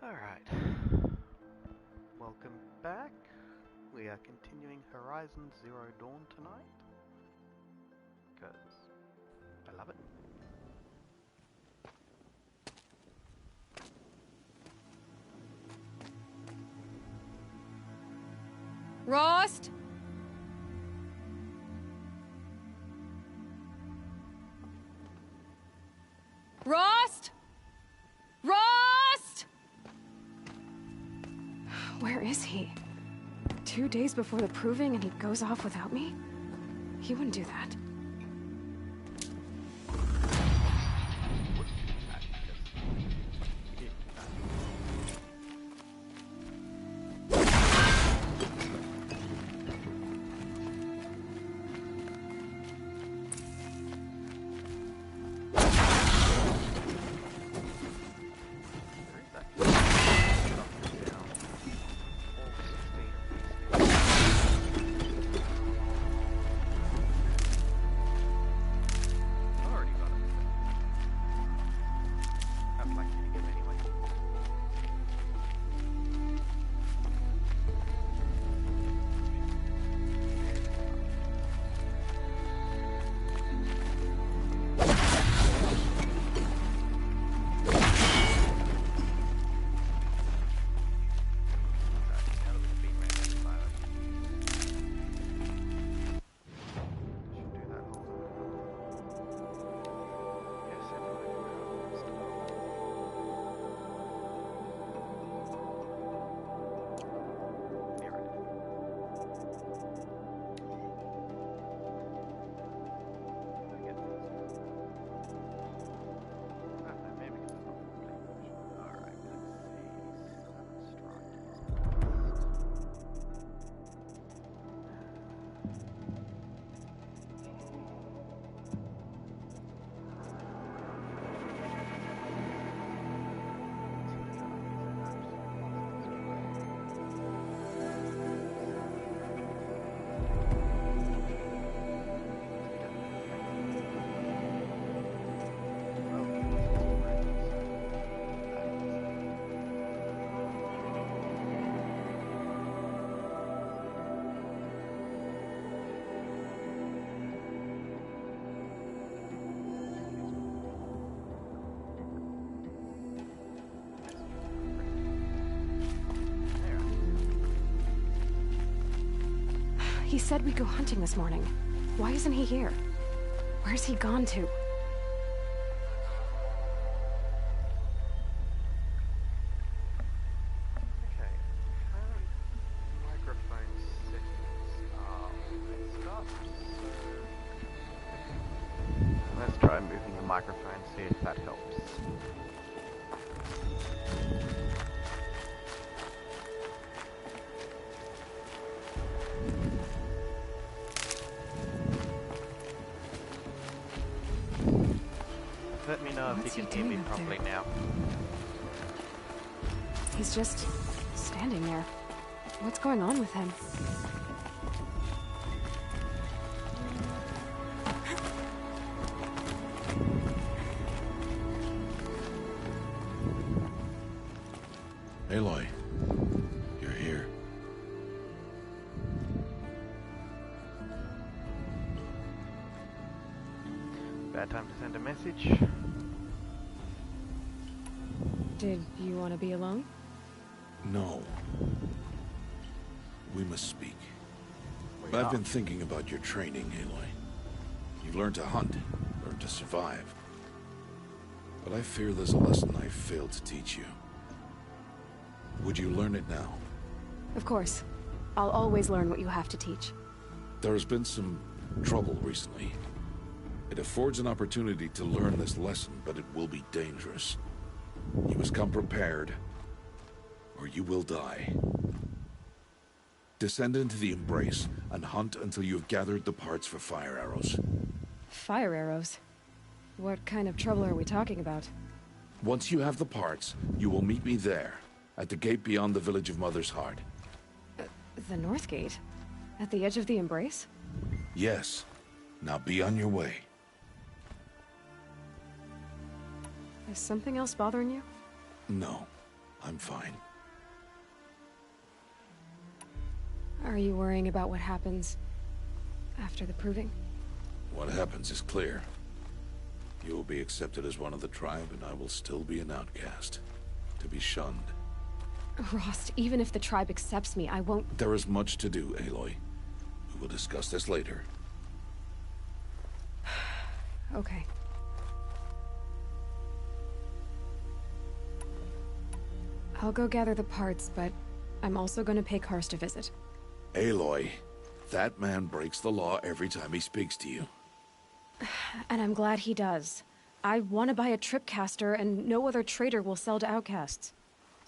Alright, welcome back. We are continuing Horizon Zero Dawn tonight, because I love it. Rost? Rost? Rost? Where is he? 2 days before the proving and he goes off without me? He wouldn't do that. He said we'd go hunting this morning. Why isn't he here? Where's he gone to? Okay, microphone settings are messed up, so let's try moving the microphone, see if that helps. Let me know if you can hear me properly now. He's just standing there. What's going on with him? Aloy, you're here. Bad time to send a message. Did you want to be alone? No. We must speak. We I've are. been thinking about your training, Aloy. You've learned to hunt, learned to survive. But I fear there's a lesson I've failed to teach you. Would you learn it now? Of course. I'll always learn what you have to teach. There has been some trouble recently. It affords an opportunity to learn this lesson, but it will be dangerous. You must come prepared, or you will die. Descend into the Embrace and hunt until you have gathered the parts for fire arrows. Fire arrows? What kind of trouble are we talking about? Once you have the parts, you will meet me there, at the gate beyond the village of Mother's Heart. The North Gate? At the edge of the Embrace? Yes. Now be on your way. Is something else bothering you? No. I'm fine. Are you worrying about what happens after the proving? What happens is clear. You will be accepted as one of the tribe, and I will still be an outcast. To be shunned. Rost, even if the tribe accepts me, I won't... There is much to do, Aloy. We will discuss this later. Okay. I'll go gather the parts, but I'm also gonna pay Karst a visit. Aloy, that man breaks the law every time he speaks to you. And I'm glad he does. I want to buy a tripcaster, and no other trader will sell to outcasts.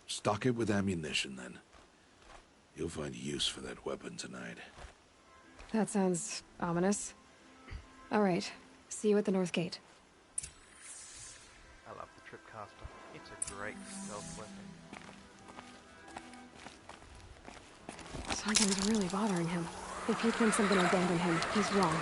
Stock it with ammunition, then. You'll find use for that weapon tonight. That sounds ominous. All right. See you at the North Gate. I love the Tripcaster. It's a great stealth weapon. Something's really bothering him. If he thinks I'm gonna abandon him, he's wrong.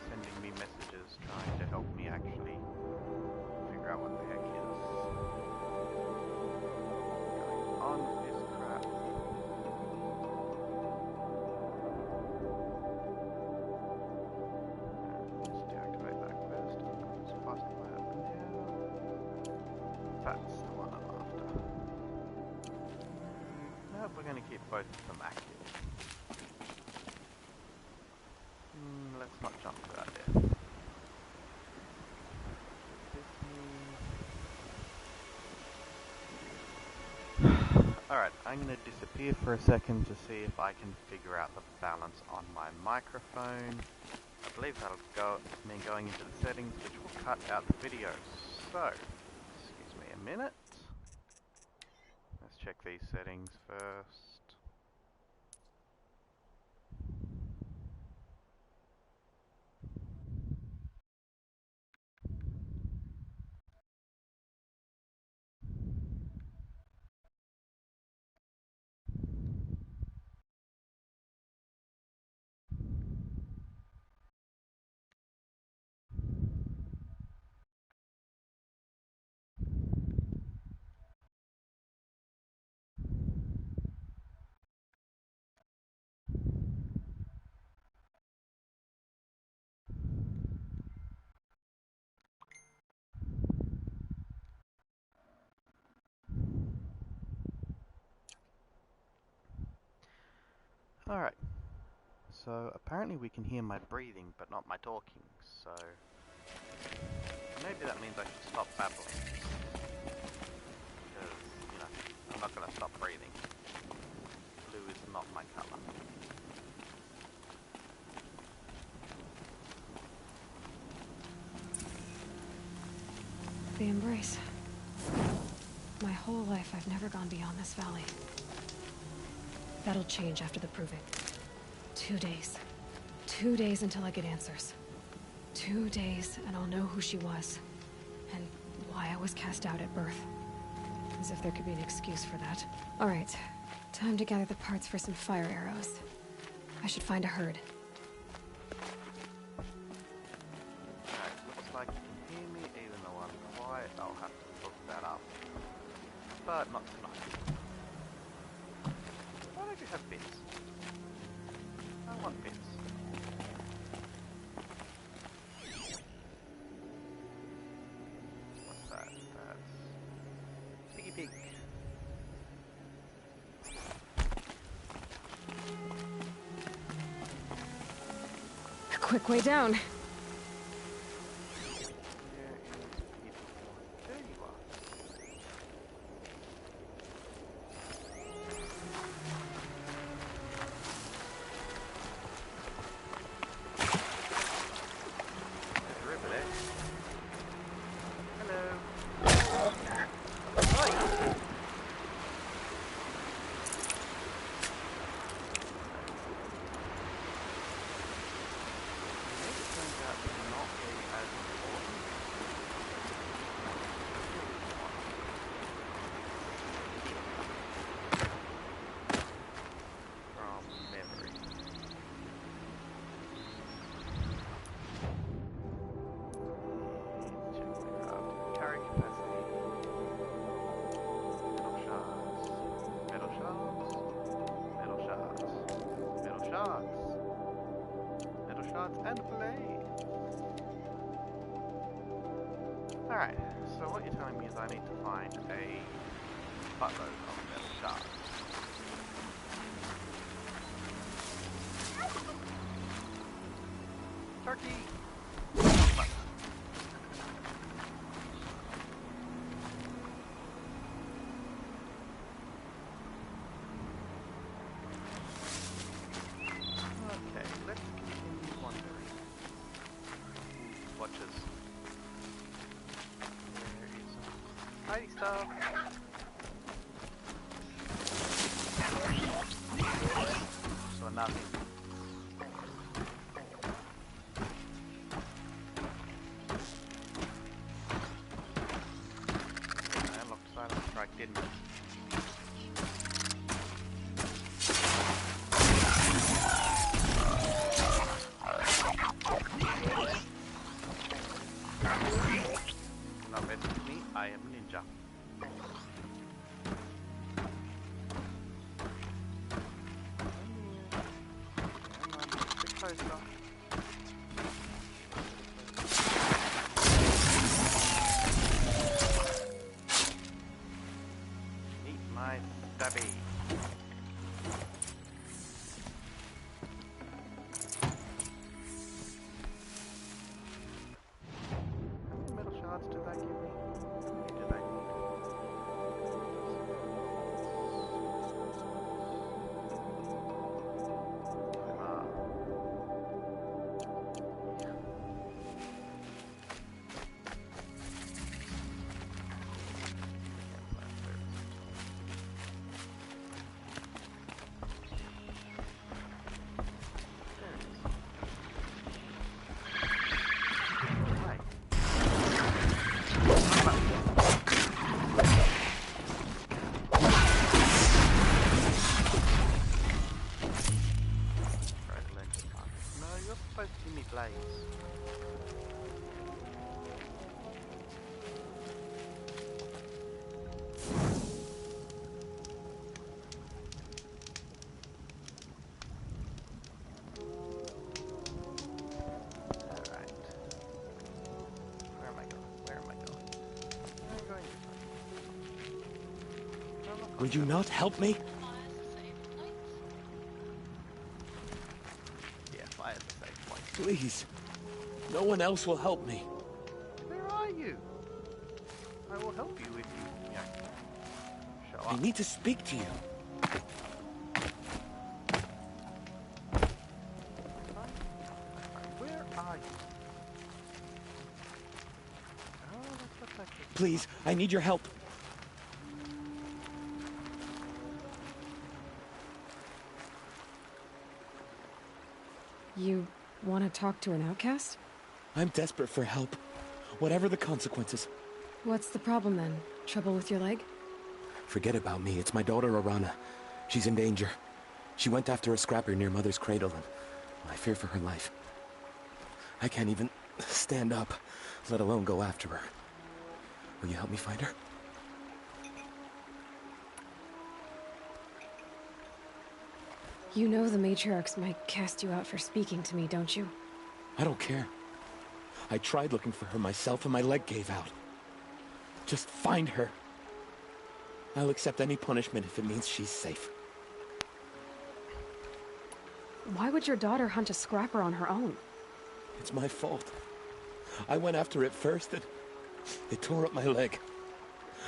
Sending me messages trying to help me actually figure out what the heck is going on with this crap. Let's deactivate that first. Let's fast play up and down. That's the one I'm after. Nope, we're going to keep both of them active. Let's not jump to that yet. Alright, I'm going to disappear for a second to see if I can figure out the balance on my microphone. I believe that'll mean going into the settings, which will cut out the video. So, excuse me a minute. Let's check these settings first. Alright, so apparently we can hear my breathing but not my talking, so maybe that means I should stop babbling, because, you know, I'm not going to stop breathing. Blue is not my colour. The Embrace. My whole life I've never gone beyond this valley. That'll change after the proving. 2 days. 2 days until I get answers. 2 days and I'll know who she was. And why I was cast out at birth. As if there could be an excuse for that. Alright. Time to gather the parts for some fire arrows. I should find a herd. Alright, looks like you can hear me even though I'm quiet. I'll have to look that up. But not tonight. Why don't you have bits? I want bits. What's that? That's Piggy Pig. A quick way down. shards. Metal shards and blade. Alright, so what you're telling me is I need to find a buttload of metal shards. Turkey! Okay, let's continue wandering. Watches. There is some tidy stuff. So nothing. I unlocked silent strike, didn't it? Not better than me, I am a ninja. Come on, a bit closer. Eat my stabby. How many metal shards did that give me? How many did I need? No, you're supposed to give me blades. Alright. Where am I going? Where am I going? Where am I going? Will you not help me? Yeah, fire's a safe point. Please. No one else will help me. Where are you? I will help you if you, show I up. need to speak to you. Where are you? Oh, that looks like it. Please, I need your help. You want to talk to an outcast? I'm desperate for help. Whatever the consequences. What's the problem then? Trouble with your leg? Forget about me. It's my daughter, Arana. She's in danger. She went after a scrapper near Mother's cradle, and I fear for her life. I can't even stand up, let alone go after her. Will you help me find her? You know the matriarchs might cast you out for speaking to me, don't you? I don't care. I tried looking for her myself, and my leg gave out. Just find her. I'll accept any punishment if it means she's safe. Why would your daughter hunt a scrapper on her own? It's my fault. I went after it first, and it tore up my leg.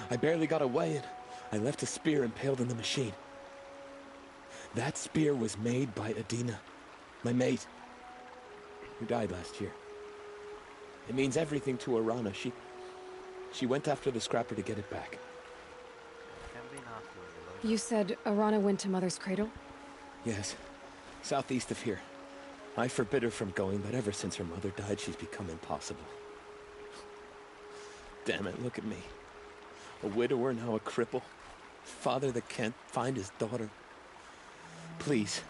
I barely got away, and I left a spear impaled in the machine. That spear was made by Adina, my mate, who died last year. It means everything to Arana. She went after the scrapper to get it back. Can't be nasty. You said Arana went to Mother's cradle? Yes, southeast of here. I forbid her from going, but ever since her mother died, she's become impossible. Damn it, look at me. A widower, now a cripple. Father that can't find his daughter. Please,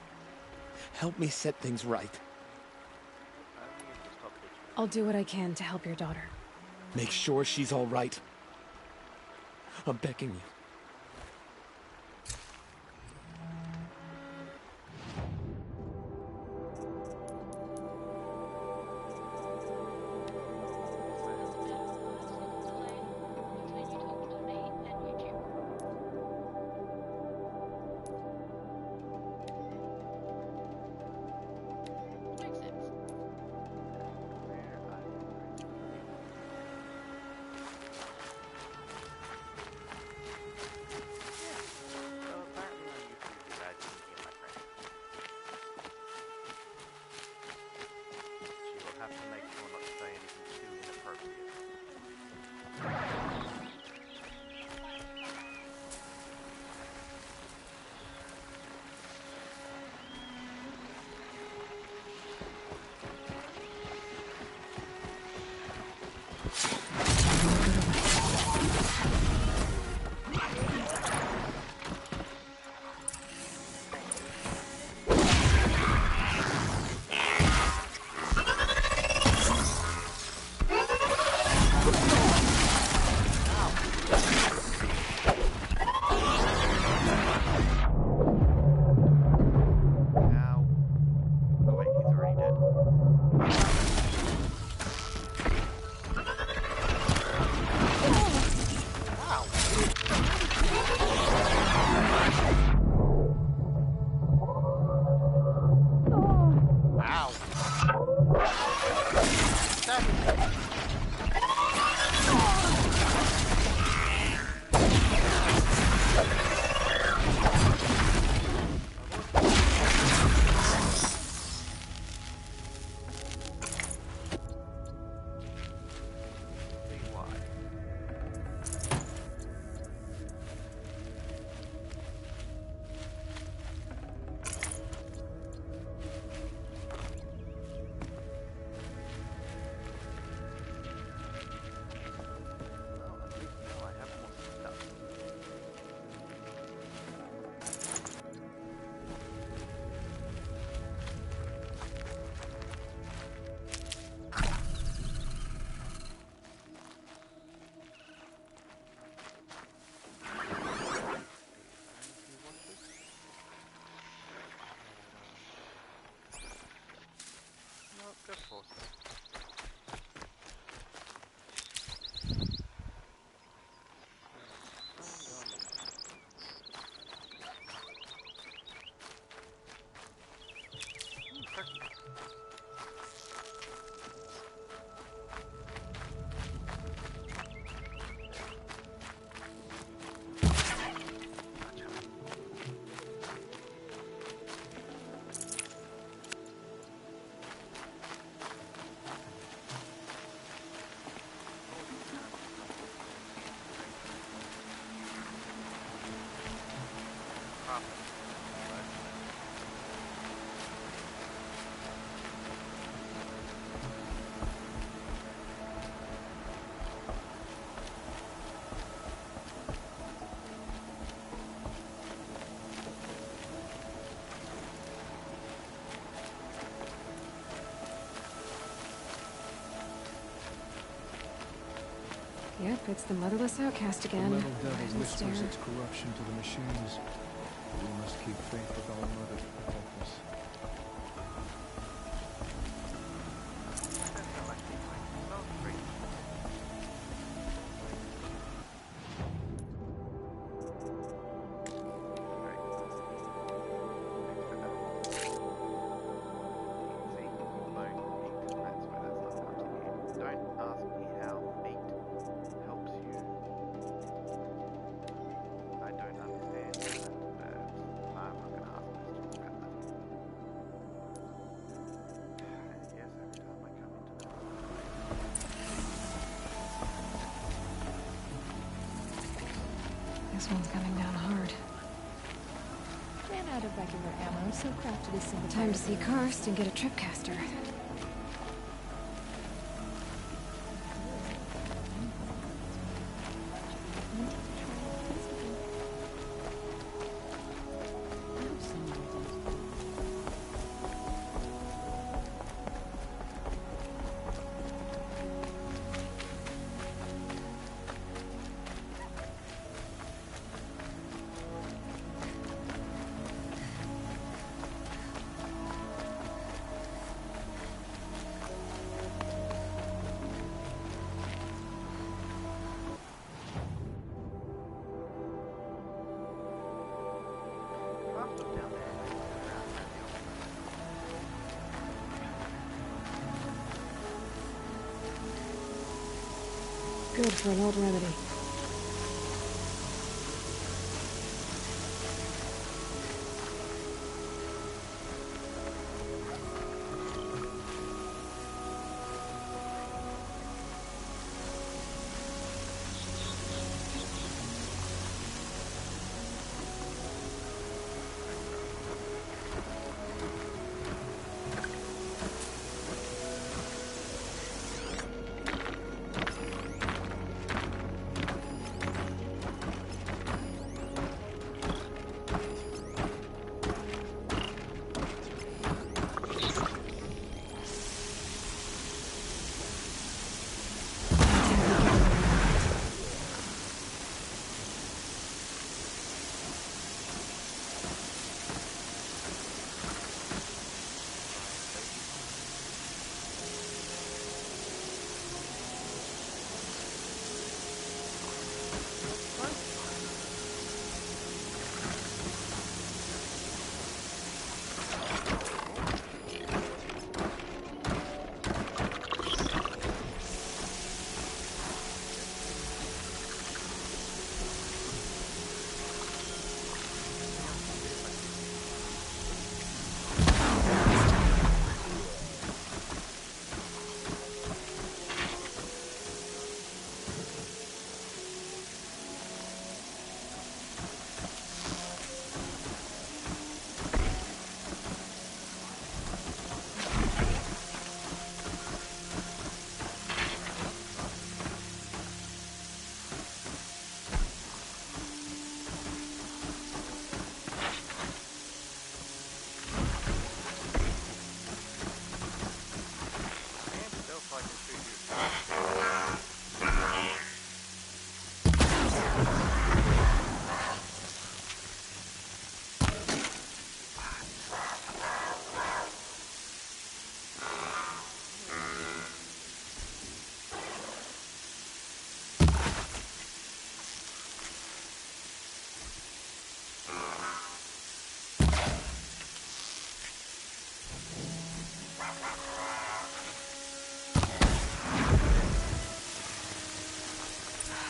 help me set things right. I'll do what I can to help your daughter. Make sure she's all right. I'm begging you. Yep, it's the motherless outcast The again. metal devil Right in the whispers stare. its corruption to the machines. We must keep faith with All Mother to protect us. Don't ask me how meat helps you. I don't understand verbs. I'm not going to ask questions about that. And yes, every time I come into that. This one's coming down hard. Ran out of regular ammo, so crafted a single. Time to see Karst and get a tripcaster. Last look down there. Around that hill. Good for an old remedy.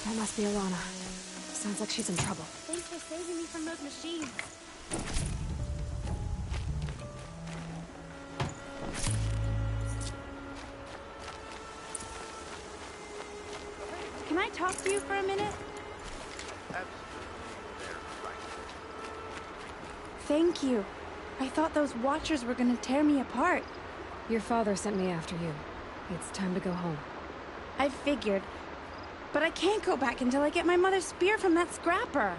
That must be Alana. Sounds like she's in trouble. Thanks for saving me from those machines. Can I talk to you for a minute? Thank you. I thought those Watchers were gonna tear me apart. Your father sent me after you. It's time to go home. I figured. But I can't go back until I get my mother's spear from that scrapper.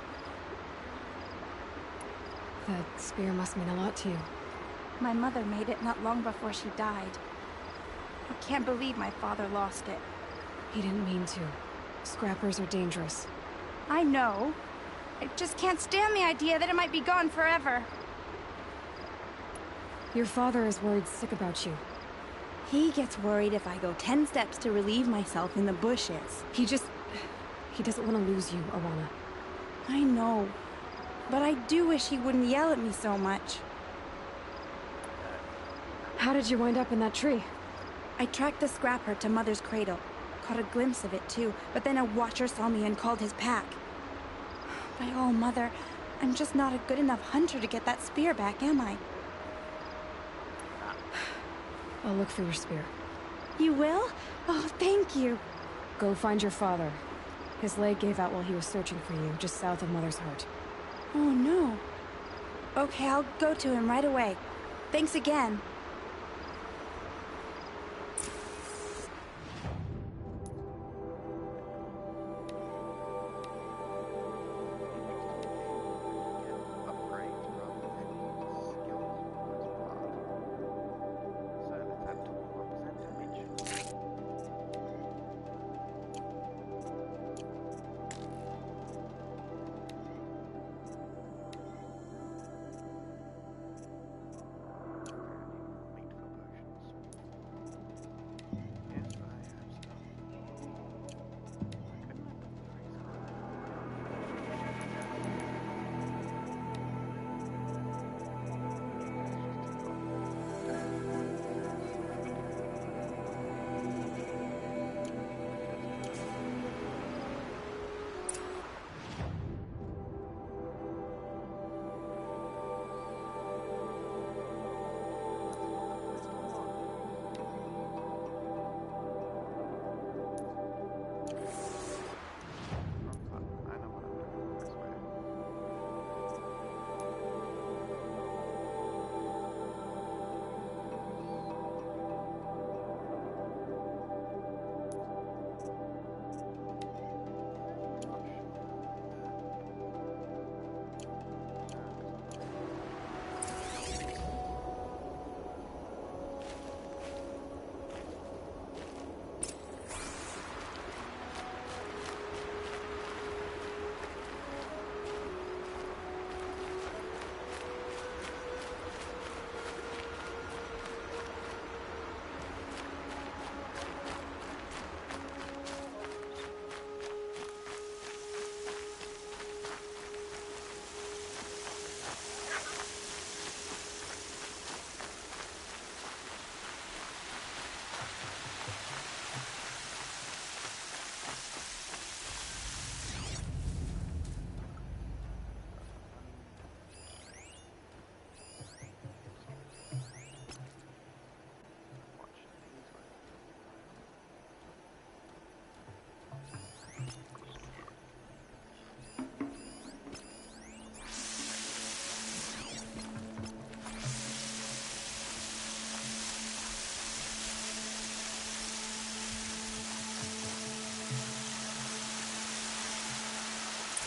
That spear must mean a lot to you. My mother made it not long before she died. I can't believe my father lost it. He didn't mean to. Scrappers are dangerous. I know. I just can't stand the idea that it might be gone forever. Your father is worried sick about you. He gets worried if I go 10 steps to relieve myself in the bushes. He doesn't want to lose you, Alana. I know. But I do wish he wouldn't yell at me so much. How did you wind up in that tree? I tracked the scrapper to Mother's cradle. Caught a glimpse of it too, but then a watcher saw me and called his pack. By all, Mother, I'm just not a good enough hunter to get that spear back, am I? I'll look for your spear. You will? Oh, thank you. Go find your father. His leg gave out while he was searching for you, just south of Mother's Heart. Oh, no. Okay, I'll go to him right away. Thanks again. Upgrades rather than skills for the most part. So let's add 21% damage. Meat for potions. Yes, I have stuff. I couldn't remember the I know what I'm doing, I swear.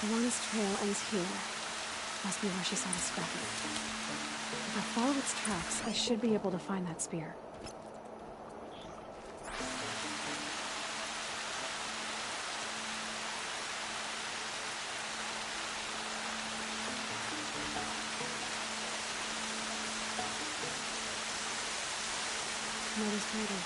Alana's trail ends here. Must be where she saw the scrapper. If I follow its tracks, I should be able to find that spear. Mother's cradle.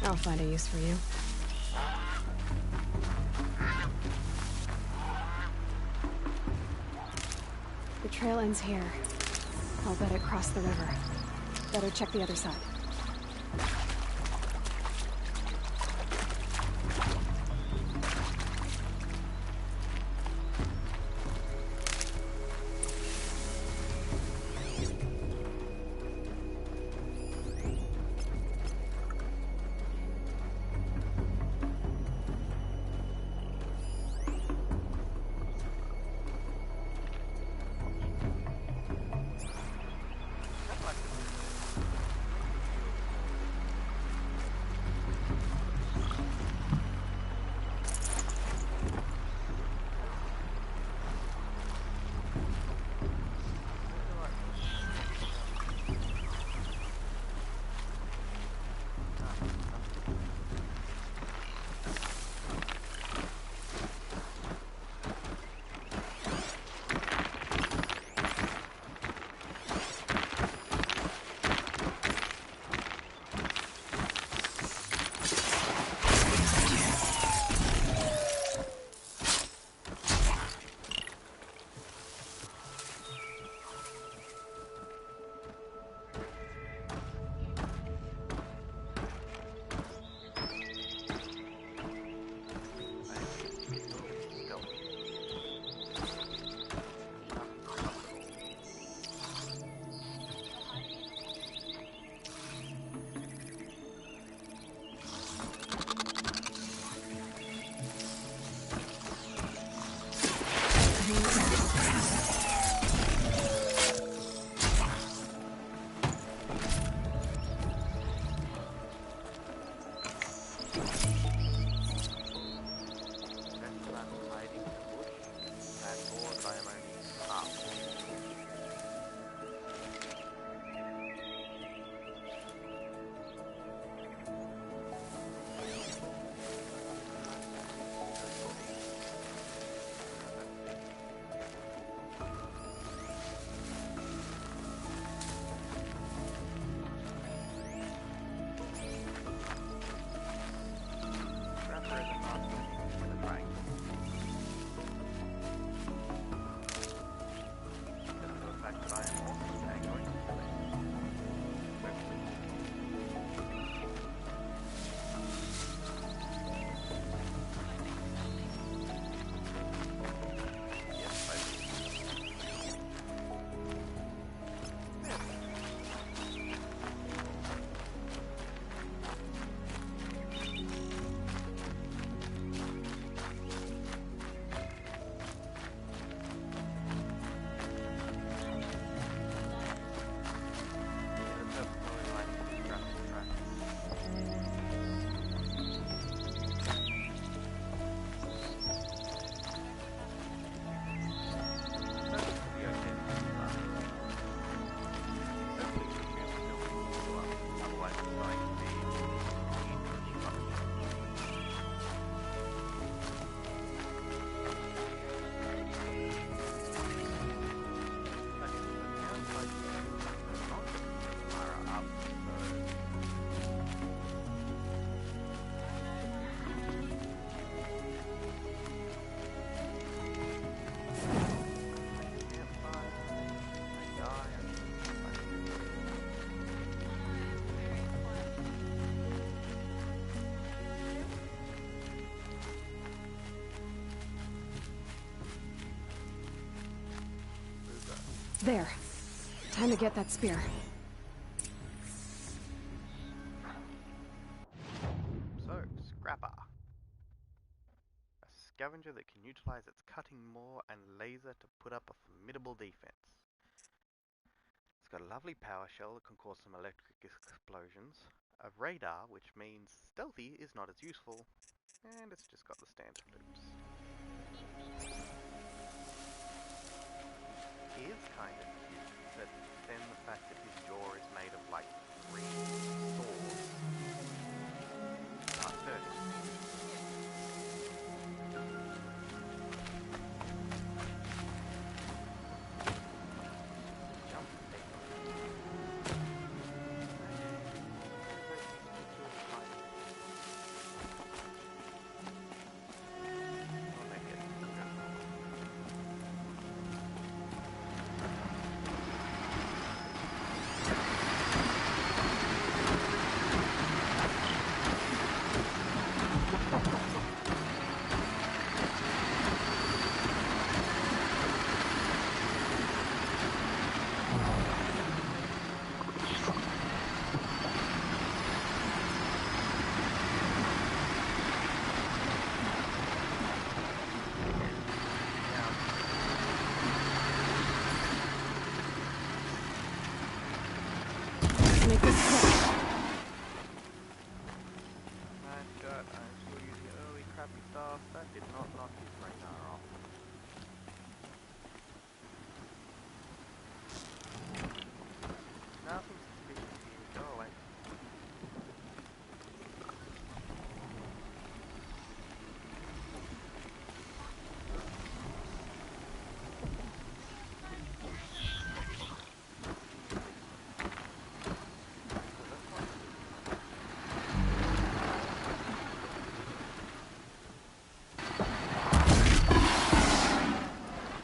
I'll find a use for you. The trail ends here. I'll bet it crossed the river. Better check the other side. There. Time to get that spear. So, Scrapper. A scavenger that can utilize its cutting maw and laser to put up a formidable defense. It's got a lovely power shell that can cause some electric explosions, a radar, which means stealthy is not as useful, and it's just got the standard loops. He is kind of cute, but then the fact that his jaw is made of like 3 swords. Not good. Make this quick. Nice shot. I'm still using early crappy stuff. That did not knock his radar off. Nothing suspicious here. Go away.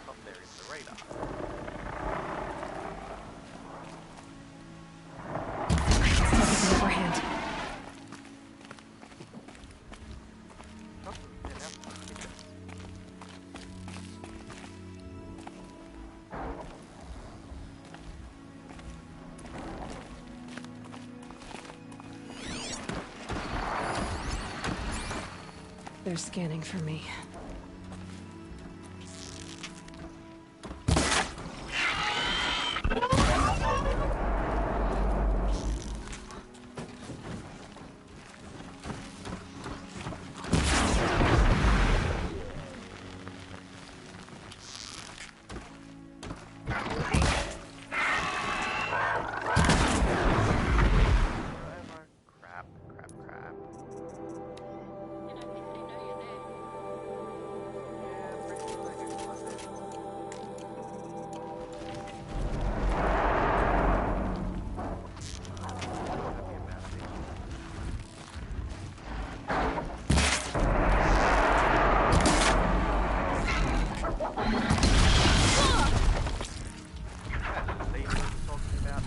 Up there is the radar. Let's look at the overhand. Oh, yeah, now suspicious. They're scanning for me. Whatever. Crap, crap, crap. Yeah, pretty sure I did one there. Happy about it. That lady was talking about.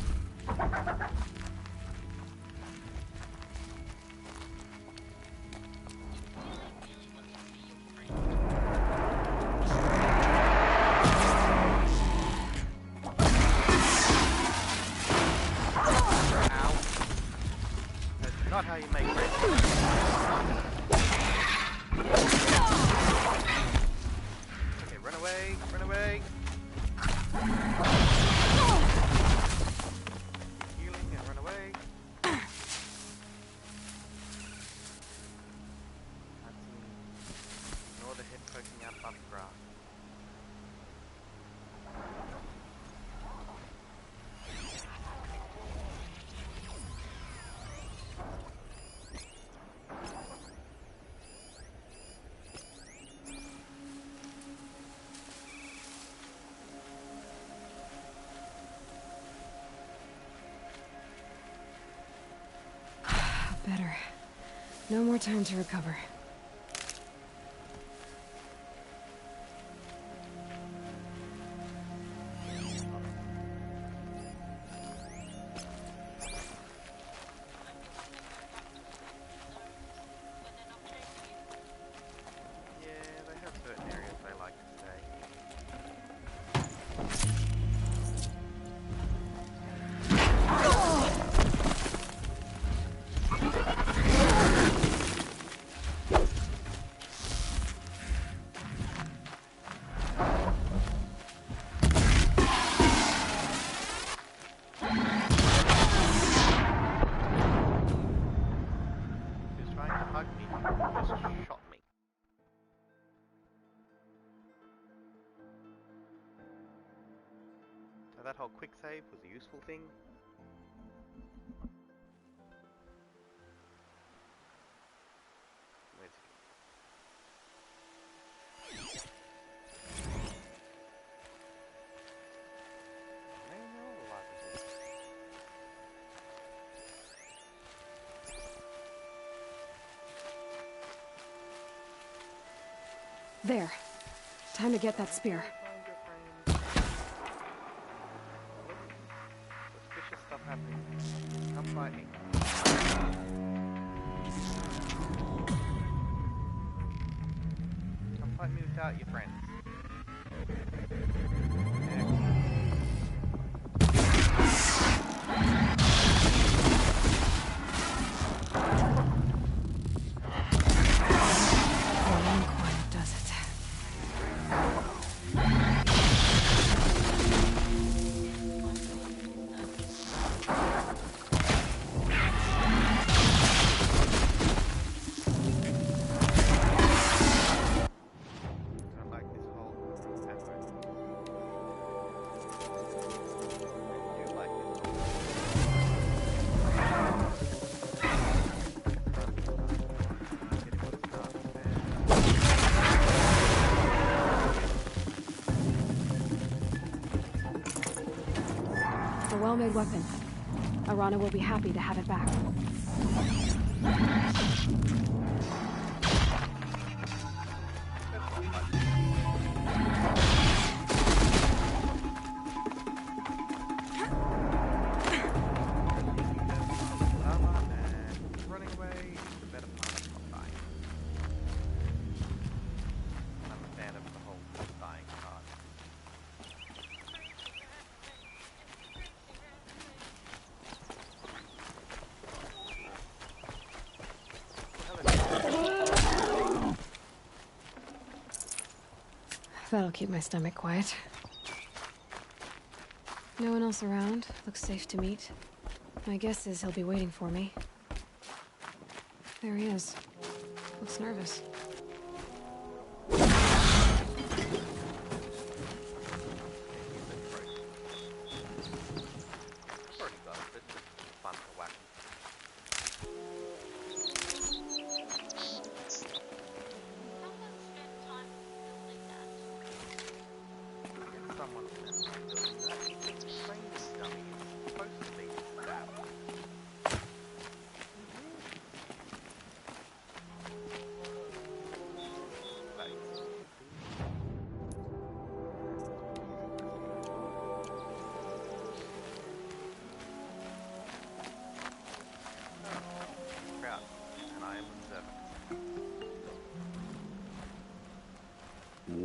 Ow. That's not how you make friends. Okay, run away, run away. Healing and run away. Ignore the head poking out above the grass. Better. No more time to recover. Yeah, they have certain areas they like to stay. that whole quick save was a useful thing. Where's it? There. Time to get that spear. Suspicious stuff happening. Come fight me. Come fight me without your friends. A well-made weapon. Arana will be happy to have it back. Running away is the better part of not dying. I'm a fan of the whole dying card. That'll keep my stomach quiet. No one else around. Looks safe to meet. My guess is he'll be waiting for me. There he is. Looks nervous. Already got it, but it's fun to whack. Someone spent time building that. Train this dummy is supposed to be stabbed. Proud, and I am observant.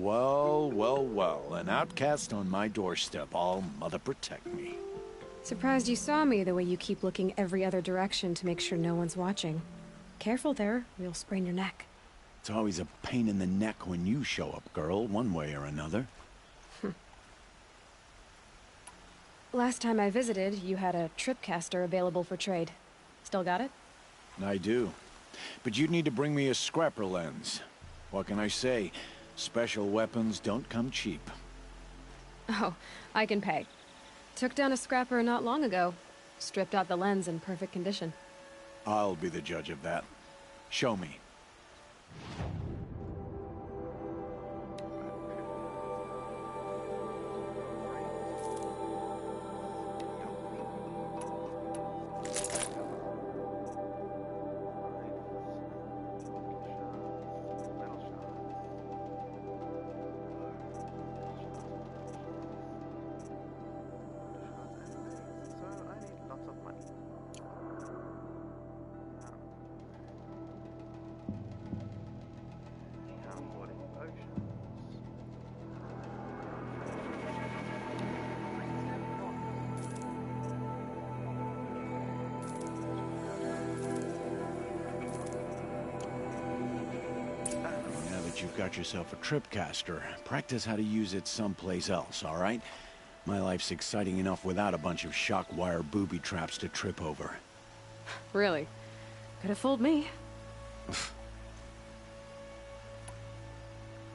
Well, well, well. An outcast on my doorstep. All mother protect me. Surprised you saw me the way you keep looking every other direction to make sure no one's watching. Careful there, or you'll sprain your neck. It's always a pain in the neck when you show up, girl, one way or another. Last time I visited, you had a tripcaster available for trade. Still got it? I do. But you'd need to bring me a scrapper lens. What can I say? Special weapons don't come cheap. Oh, I can pay. Took down a scrapper not long ago. Stripped out the lens in perfect condition. I'll be the judge of that. Show me. You've got yourself a tripcaster. Practice how to use it someplace else, all right? My life's exciting enough without a bunch of shock wire booby traps to trip over. Really? Could have fooled me.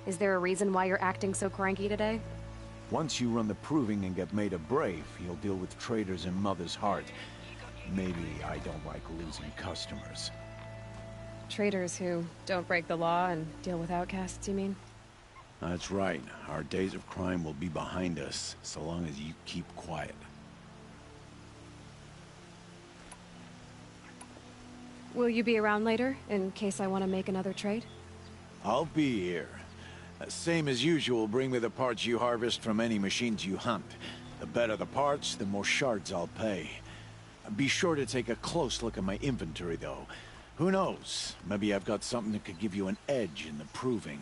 Is there a reason why you're acting so cranky today? Once you run the proving and get made a brave, you'll deal with traitors in Mother's Heart. Maybe I don't like losing customers. Traitors who don't break the law and deal with outcasts, you mean? That's right. Our days of crime will be behind us, so long as you keep quiet. Will you be around later, in case I want to make another trade? I'll be here. Same as usual, bring me the parts you harvest from any machines you hunt. The better the parts, the more shards I'll pay. Be sure to take a close look at my inventory, though. Who knows? Maybe I've got something that could give you an edge in the proving.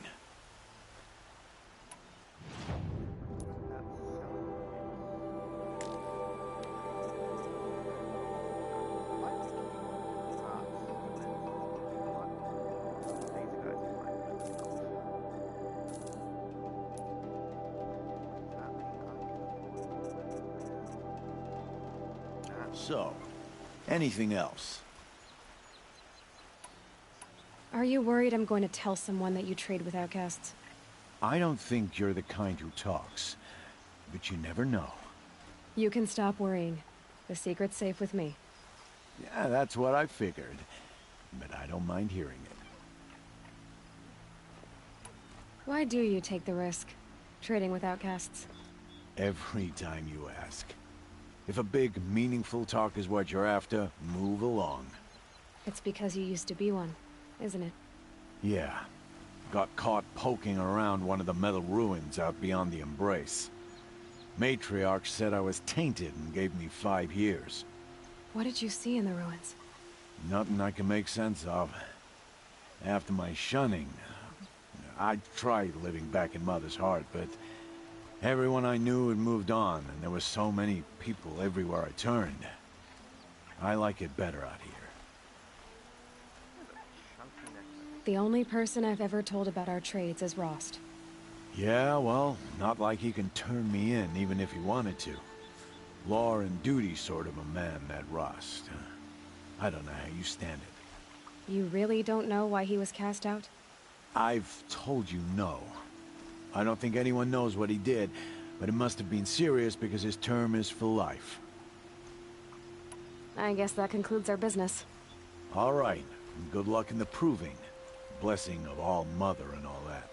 So, anything else? Are you worried I'm going to tell someone that you trade with outcasts? I don't think you're the kind who talks, but you never know. You can stop worrying. The secret's safe with me. Yeah, that's what I figured, but I don't mind hearing it. Why do you take the risk, trading with outcasts? Every time you ask. If a big, meaningful talk is what you're after, move along. It's because you used to be one, isn't it? Yeah. Got caught poking around one of the metal ruins out beyond the Embrace. Matriarch said I was tainted and gave me 5 years. What did you see in the ruins? Nothing I can make sense of. After my shunning, I tried living back in Mother's Heart, but everyone I knew had moved on, and there were so many people everywhere I turned. I like it better out here. The only person I've ever told about our trades is Rost. Yeah, well, not like he can turn me in, even if he wanted to. Law and duty sort of a man, that Rost. I don't know how you stand it. You really don't know why he was cast out? I've told you no. I don't think anyone knows what he did, but it must have been serious because his term is for life. I guess that concludes our business. All right. Good luck in the proving. Blessing of All Mother and all that.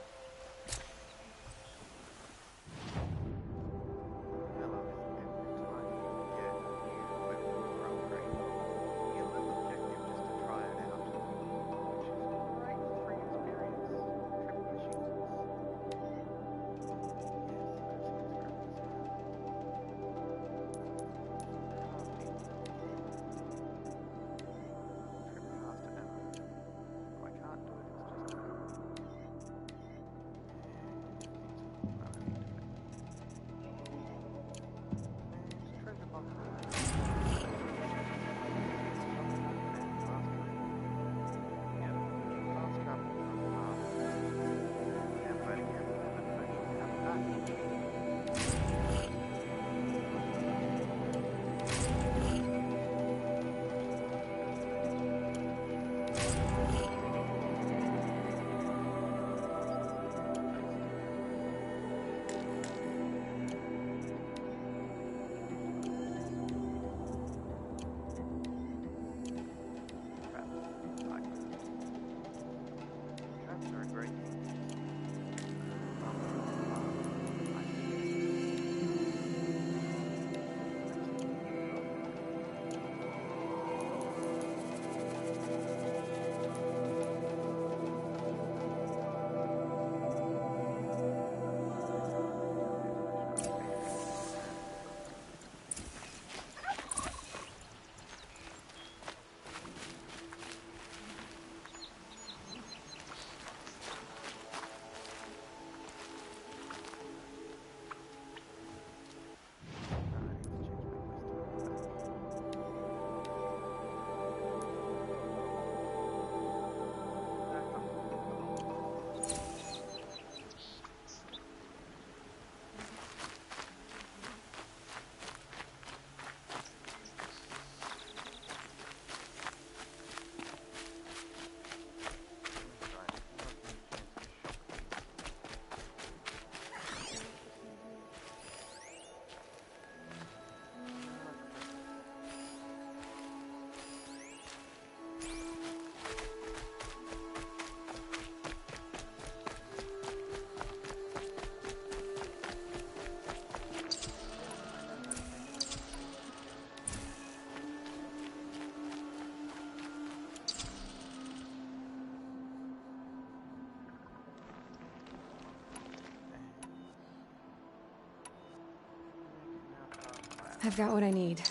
I've got what I need.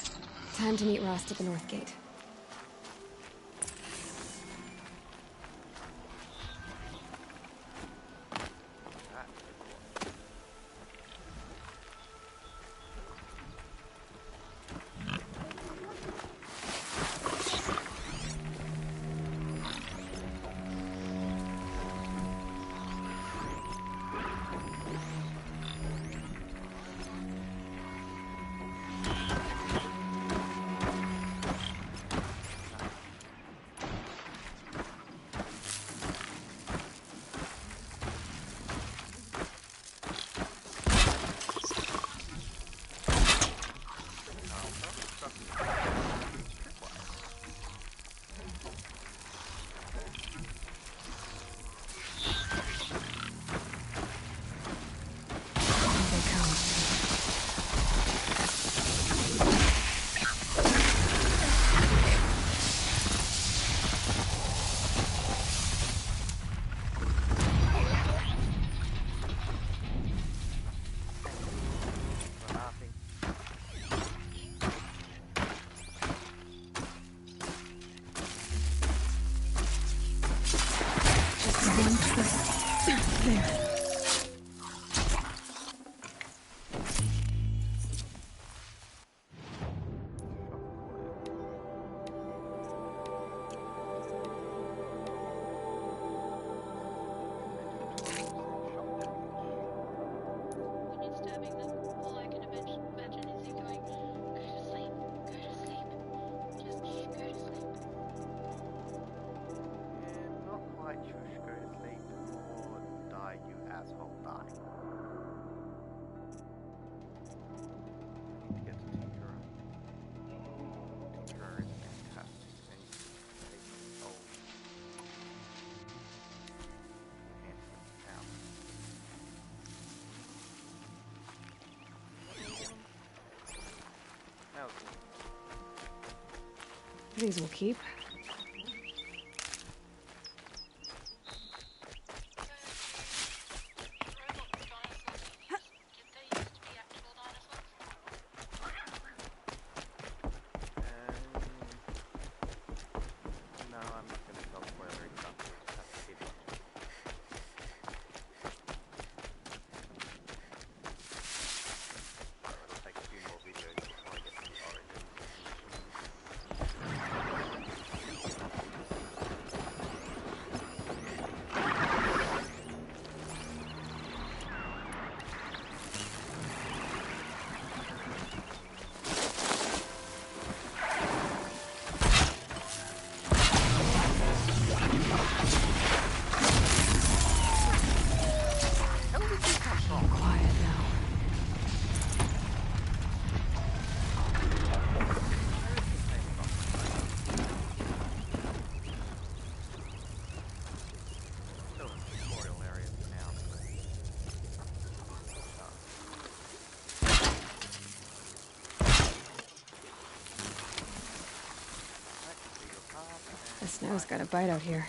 Time to meet Rost at the North Gate. These will keep. The snow's got a bite out here.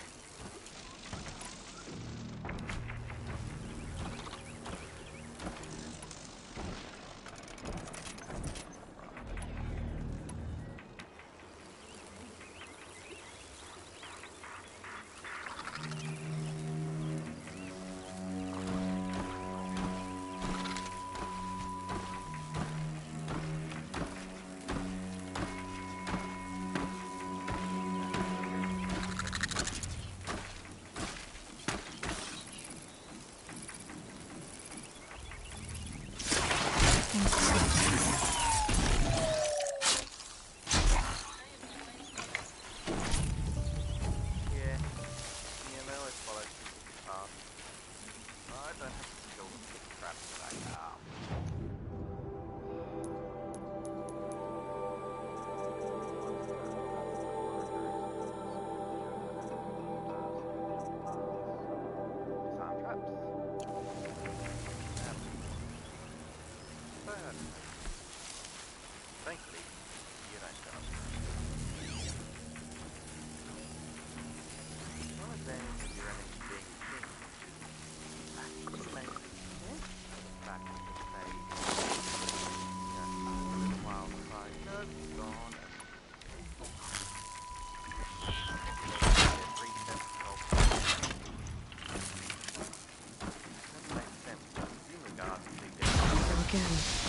Back to say, a little while again.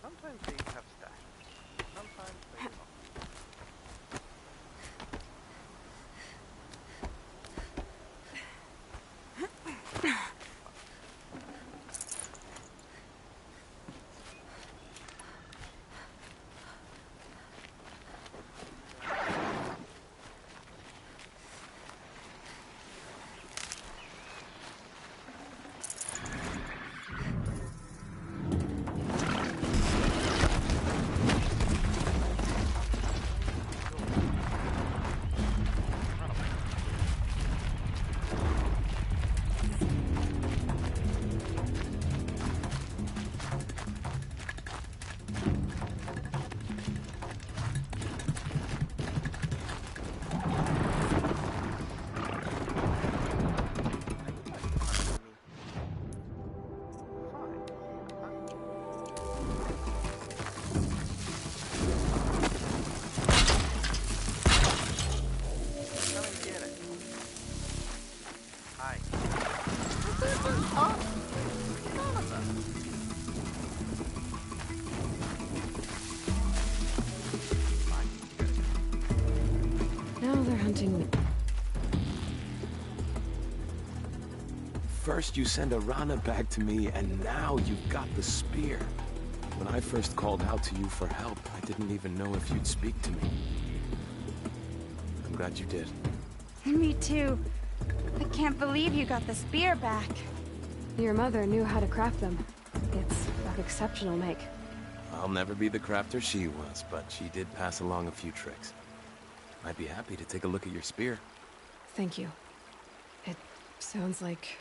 Sometimes these have stats. Sometimes they don't. First you send Arana back to me, and now you've got the spear. When I first called out to you for help, I didn't even know if you'd speak to me. I'm glad you did. Me too. I can't believe you got the spear back. Your mother knew how to craft them. It's of exceptional make. I'll never be the crafter she was, but she did pass along a few tricks. I'd be happy to take a look at your spear. Thank you. It sounds like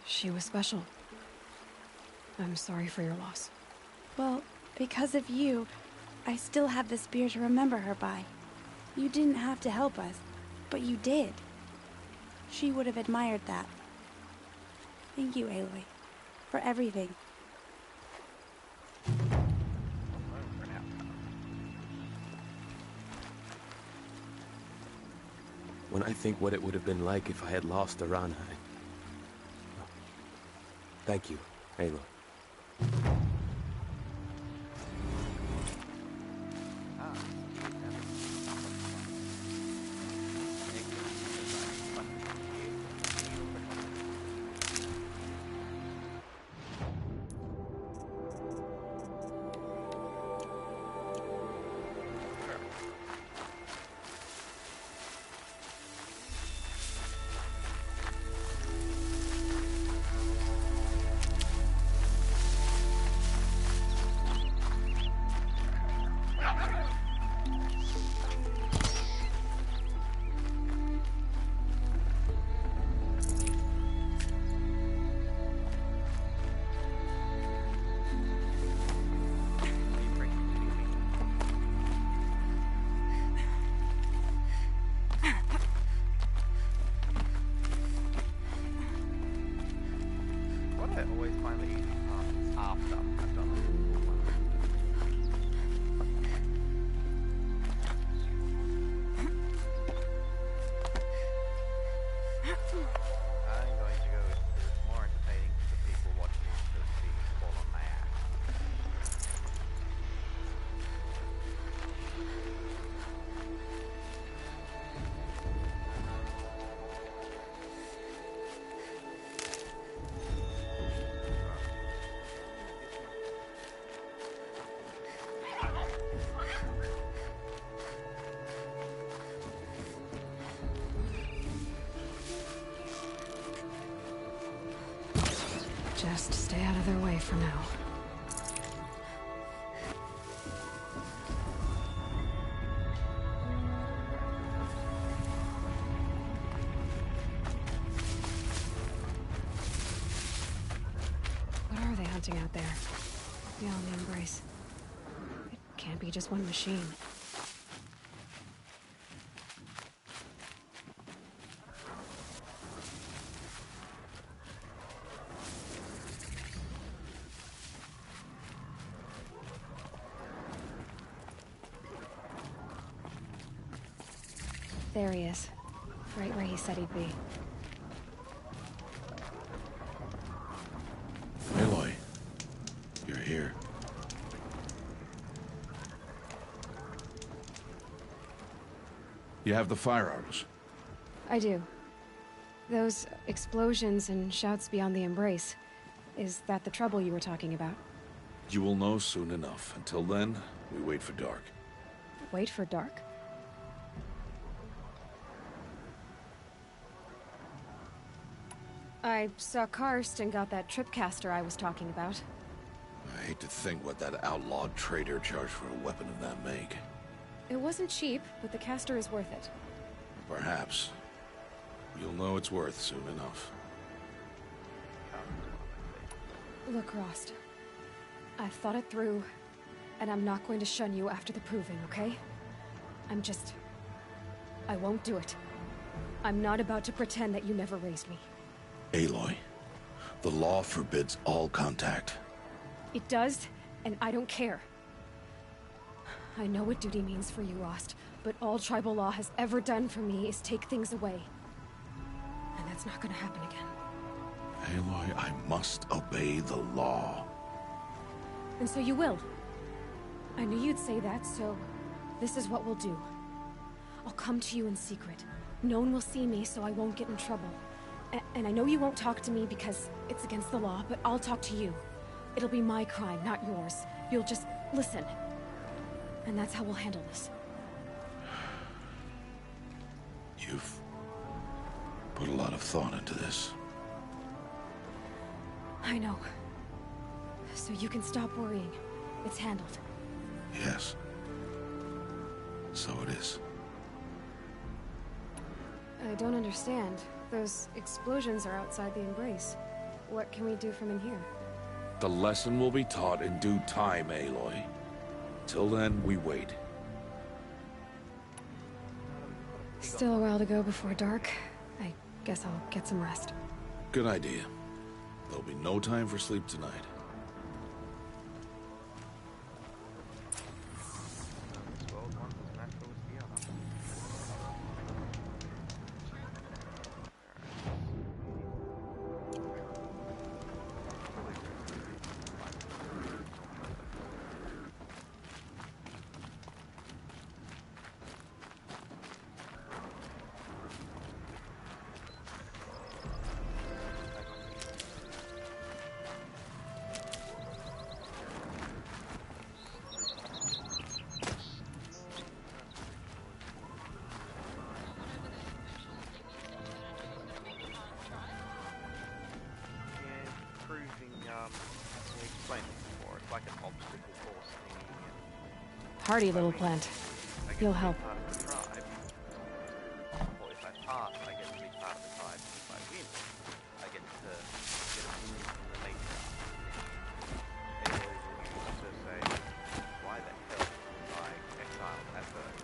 she was special. I'm sorry for your loss. Well, because of you, I still have the spear to remember her by. You didn't have to help us, but you did. She would have admired that. Thank you, Aloy, for everything. When I think what it would have been like if I had lost Arana, thank you, Aloy. I always find the easy parts after I've done the difficult ones. I'm going to go because it's more entertaining for the people watching it to see me fall on my ass. Just stay out of their way for now. What are they hunting out there? Beyond the Embrace. It can't be just one machine. There he is. Right where he said he'd be. Aloy, you're here. You have the firearms. I do. Those explosions and shouts beyond the Embrace. Is that the trouble you were talking about? You will know soon enough. Until then, we wait for dark. Wait for dark? I saw Karst and got that tripcaster I was talking about. I hate to think what that outlawed trader charged for a weapon of that make. It wasn't cheap, but the caster is worth it. Perhaps. You'll know it's worth soon enough. Look, Rost. I've thought it through, and I'm not going to shun you after the proving, okay? I won't do it. I'm not about to pretend that you never raised me. Aloy, the law forbids all contact. It does, and I don't care. I know what duty means for you, Rost, but all tribal law has ever done for me is take things away. And that's not gonna happen again. Aloy, I must obey the law. And so you will. I knew you'd say that, so this is what we'll do. I'll come to you in secret. No one will see me, so I won't get in trouble. And I know you won't talk to me because it's against the law, but I'll talk to you. It'll be my crime, not yours. You'll just listen. And that's how we'll handle this. You've put a lot of thought into this. I know. So you can stop worrying. It's handled. Yes. So it is. I don't understand. Those explosions are outside the Embrace. What can we do from in here? The lesson will be taught in due time, Aloy. Till then, we wait. Still a while to go before dark. I guess I'll get some rest. Good idea. There'll be no time for sleep tonight. This world once as natural as the other. We explained it before. It's like an obstacle course thingy. Hardy little plant. You'll help. Part of the tribe. Or if I pass, I get to be part of the tribe. If I win, I get to get a win from the nature. Aloy will use to say, why the hell was I exiled at birth?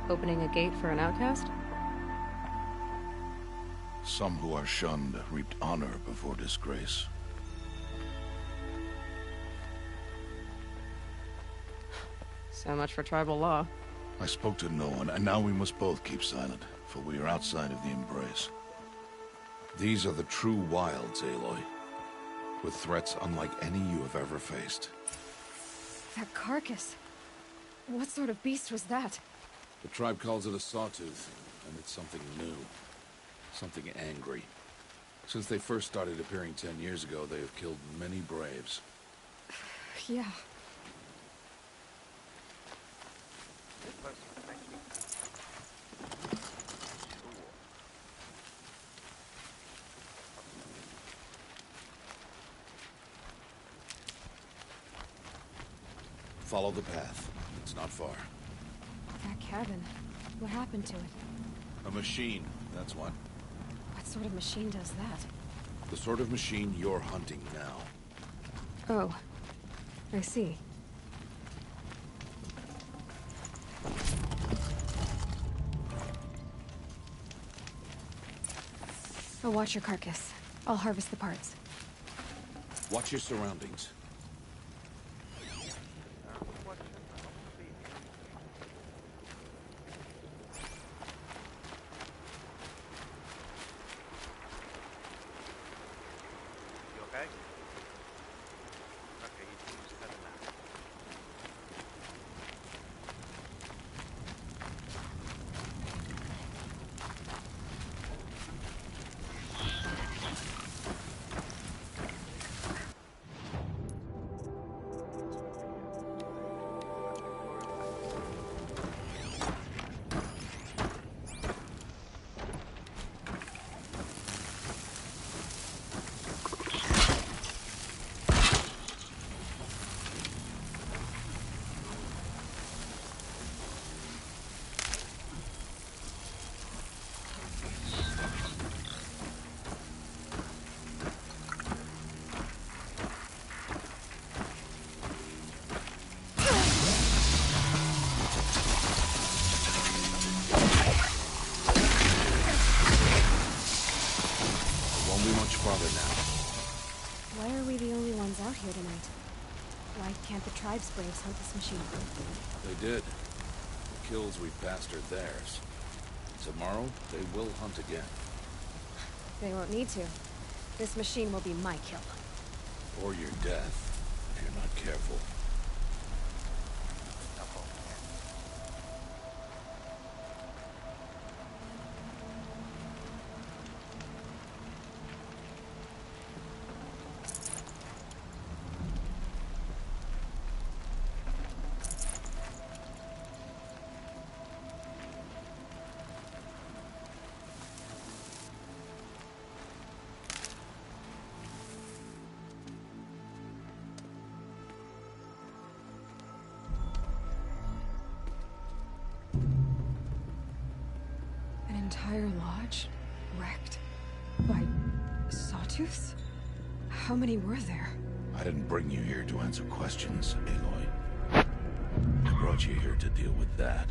Opening a gate for an outcast? Some who are shunned reaped honor before disgrace. So much for tribal law. I spoke to no one, and now we must both keep silent, for we are outside of the Embrace. These are the true wilds, Aloy, with threats unlike any you have ever faced. That carcass. What sort of beast was that? The tribe calls it a sawtooth, and it's something new. Something angry. Since they first started appearing 10 years ago, they have killed many braves. Yeah. Thank you. Follow the path. It's not far. That cabin. What happened to it? A machine, that's what. What sort of machine does that? The sort of machine you're hunting now. Oh. I see. I'll watch your carcass. I'll harvest the parts. Watch your surroundings. You okay? Okay, you can just head now. Won't be much farther now. Why are we the only ones out here tonight? Why can't the tribe's braves hunt this machine? They did. The kills we passed are theirs. Tomorrow, they will hunt again. They won't need to. This machine will be my kill. Or your death, if you're not careful. An entire lodge? Wrecked? By sawtooths? How many were there? I didn't bring you here to answer questions, Aloy. I brought you here to deal with that.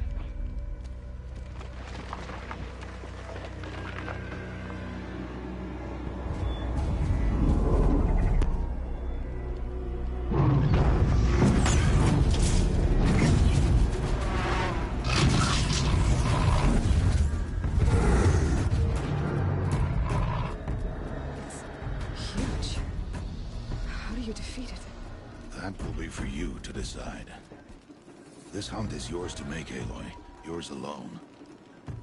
Huge. How do you defeat it? That will be for you to decide. This hunt is yours to make, Aloy. Yours alone.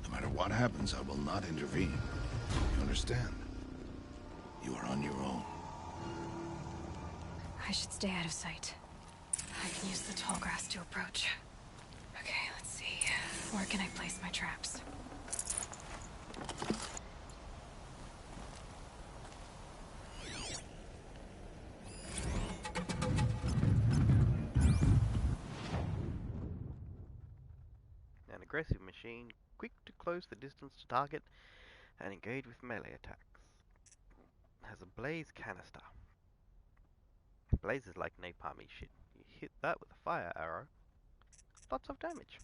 No matter what happens, I will not intervene. You understand? You are on your own. I should stay out of sight. I can use the tall grass to approach. Okay, let's see. Where can I place my traps? An aggressive machine, quick to close the distance to target and engage with melee attacks. Has a blaze canister. Blaze is like napalmy shit. You hit that with a fire arrow, lots of damage.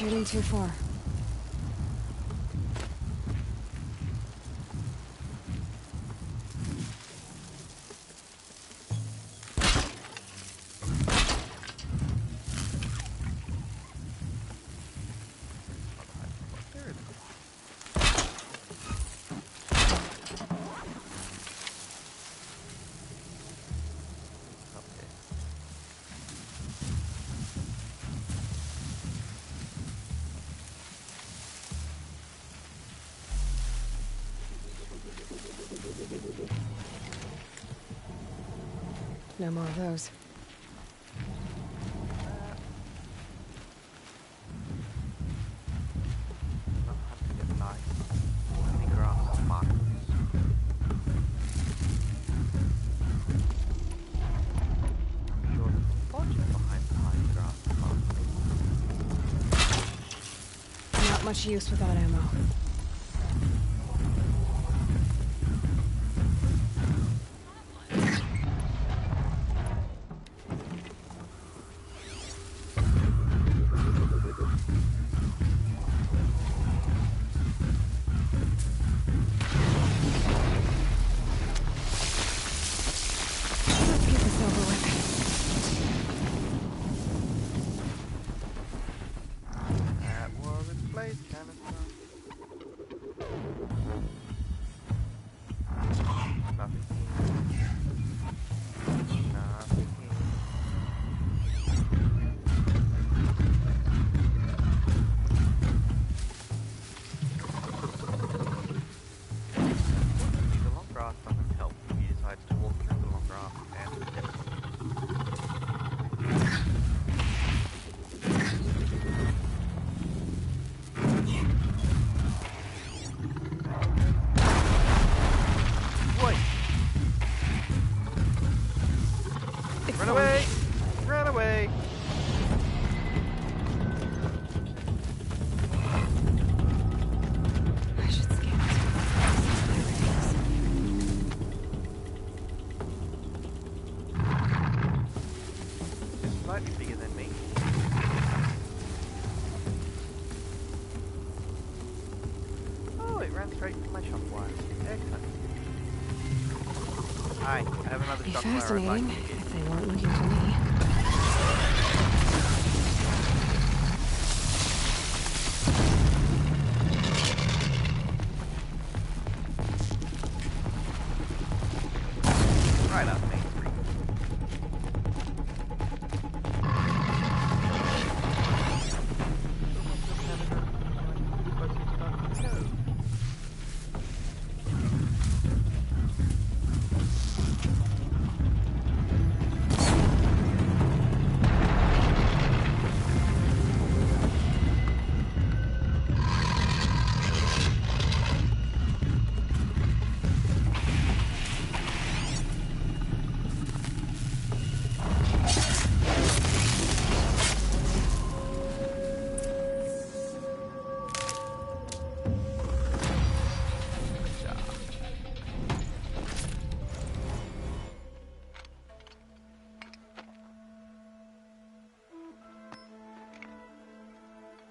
shooting too far. No more of those. Not have to get nice. Only grass and markers. I'm sure there's a logic behind high grass and markers. Not much use without ammo. Let's get this over with. That was its place, canister. Nothing here. Nothing here. The long grass doesn't help if you decide to walk through the long grass and step. Wait! It's Run fine. away! Run away! I should scan this. It's slightly bigger than me. Oh, it ran straight into my shock wire. Excellent. Hi, I have another Be shock wire I'd like fascinating to get. if they weren't looking for me. Right up Main Street.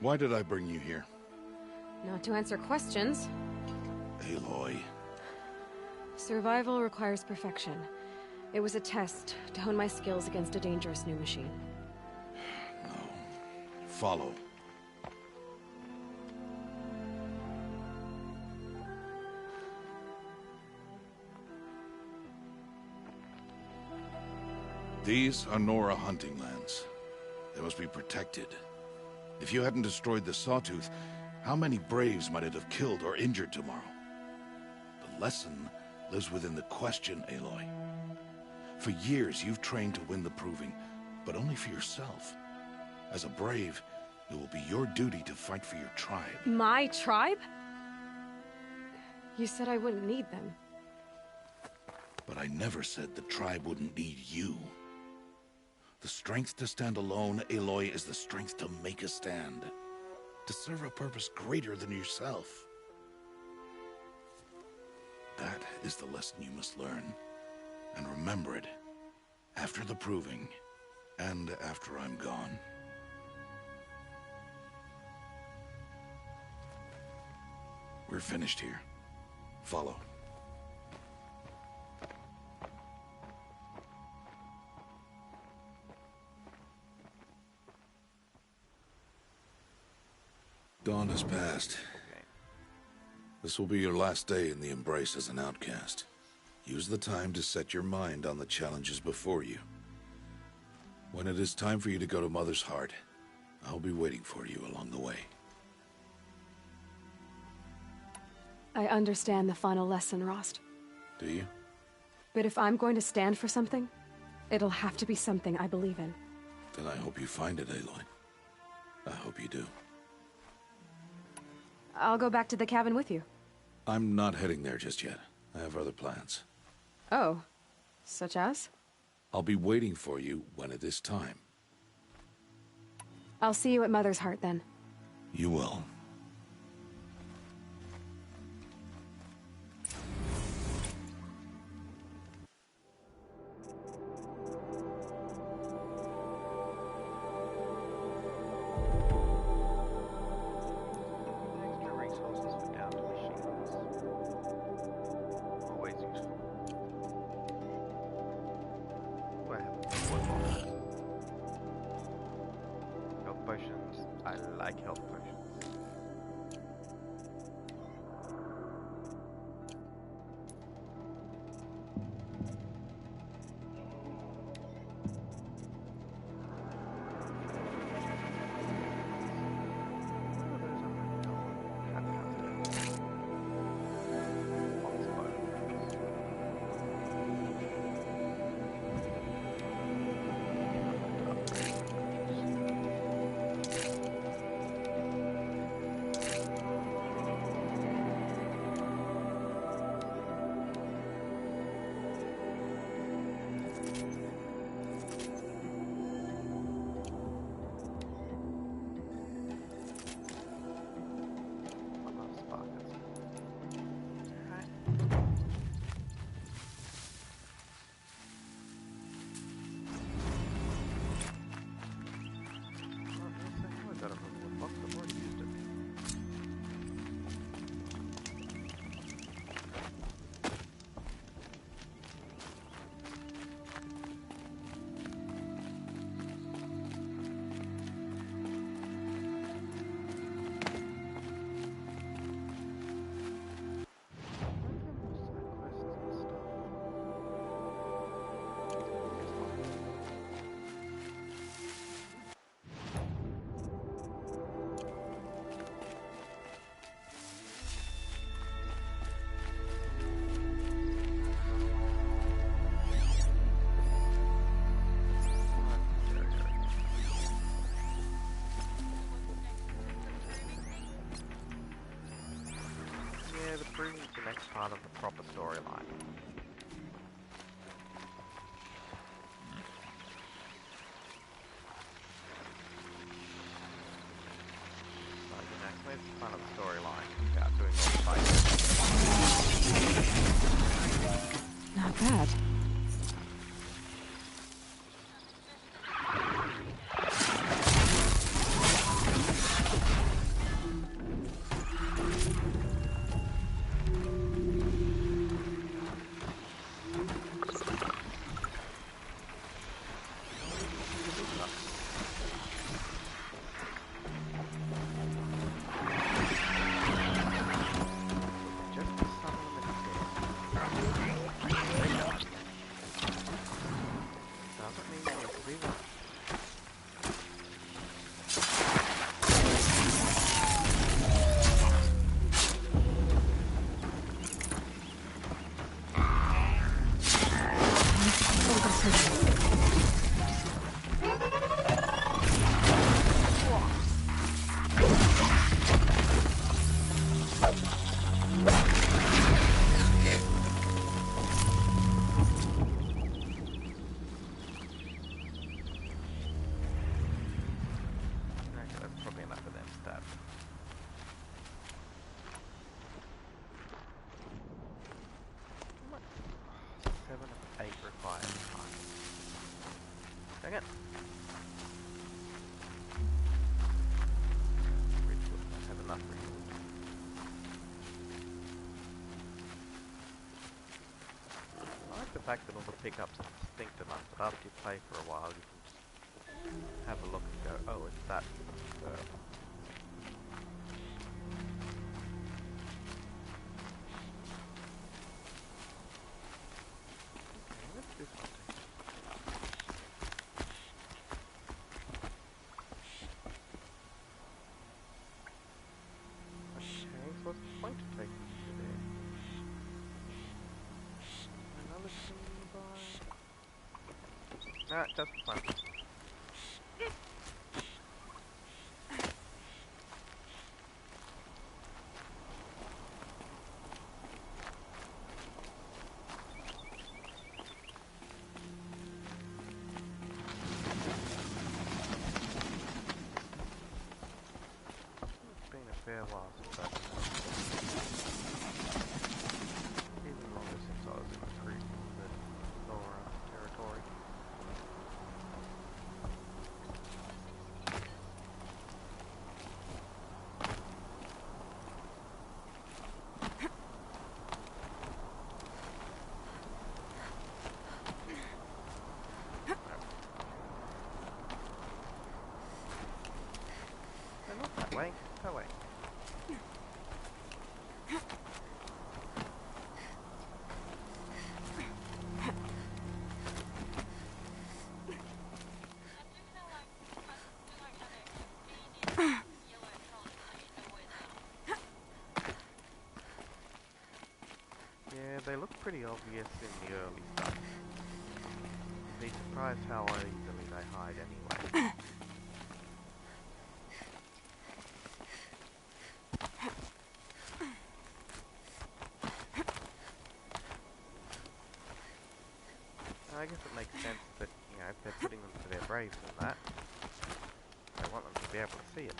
Why did I bring you here? Not to answer questions. Aloy. Survival requires perfection. It was a test to hone my skills against a dangerous new machine. No. Follow. These are Nora hunting lands. They must be protected. If you hadn't destroyed the Sawtooth, how many Braves might it have killed or injured tomorrow? The lesson lives within the question, Aloy. For years, you've trained to win the Proving, but only for yourself. As a Brave, it will be your duty to fight for your tribe. My tribe? You said I wouldn't need them. But I never said the tribe wouldn't need you. The strength to stand alone, Aloy, is the strength to make a stand. To serve a purpose greater than yourself. That is the lesson you must learn. And remember it. After the Proving. And after I'm gone. We're finished here. Follow. Dawn has passed. Okay. This will be your last day in the Embrace as an outcast. Use the time to set your mind on the challenges before you. When it is time for you to go to Mother's Heart, I'll be waiting for you along the way. I understand the final lesson, Rost. Do you? But if I'm going to stand for something, it'll have to be something I believe in. Then I hope you find it, Aloy. I hope you do. I'll go back to the cabin with you. I'm not heading there just yet. I have other plans. Oh. Such as? I'll be waiting for you when it is time. I'll see you at Mother's Heart then. You will. Extra resources for downed machines. Always useful. Do I have one more? Health potions. I like health potions. The next part of the proper storyline. So the next part of the storyline without doing all the fighting. Not bad. Dang it. Have enough resources. fact that all the pickups are distinct enough that after you play for a while, you can just have a look and go, oh, it's that. Let's do something. Okay, so what's the point of taking you to there? Another thing nearby? Nah, that's fine. It's been a fair while since I've been even longer since I was in the creek, the Nora territory. No, not that way. That way. Yeah, they look pretty obvious in the early stuff. You'd be surprised how easily they hide anyway. I guess it makes sense that, you know, if they're putting them to their braves and that, they want them to be able to see it.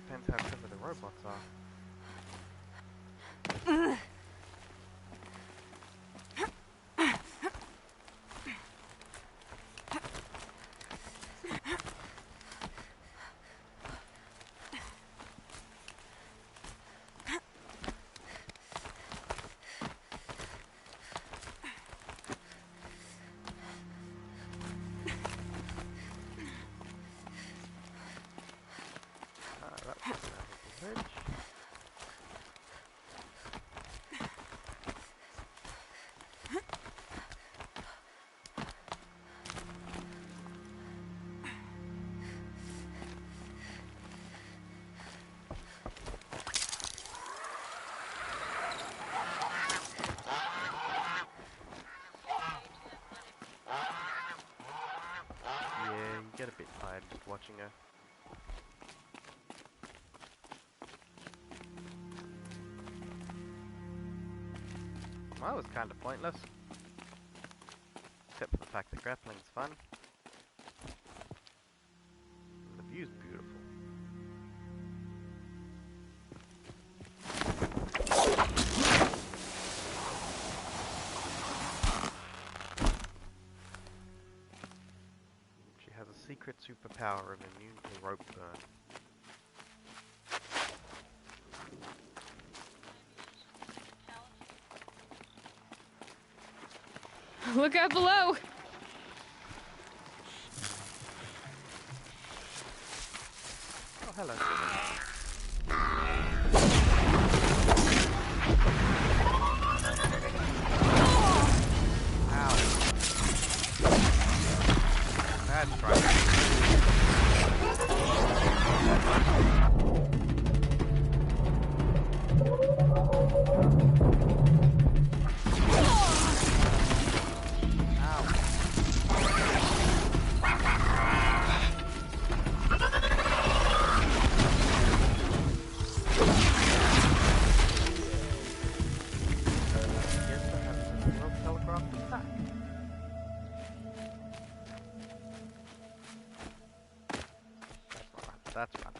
Depends how clever the robots are. That's a navigable bridge. Yeah, you get a bit tired just watching her. Well, that was kind of pointless. Except for the fact that grappling's fun. And the view's beautiful. She has a secret superpower of immune to rope burn. Look out below! Oh, hello. Ow. That's right. That's right.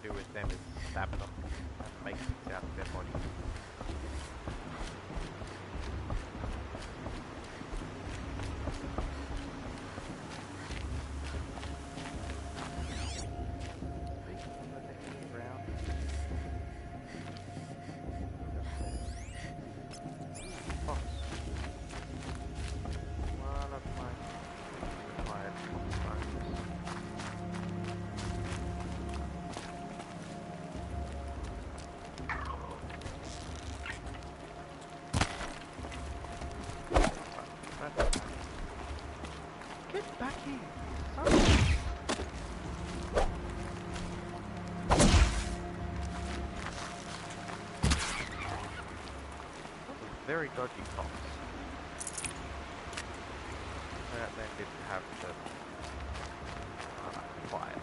do with them is stab them and make things out of their bodies. Get back here! Very dodgy fox. That then didn't have the quiet.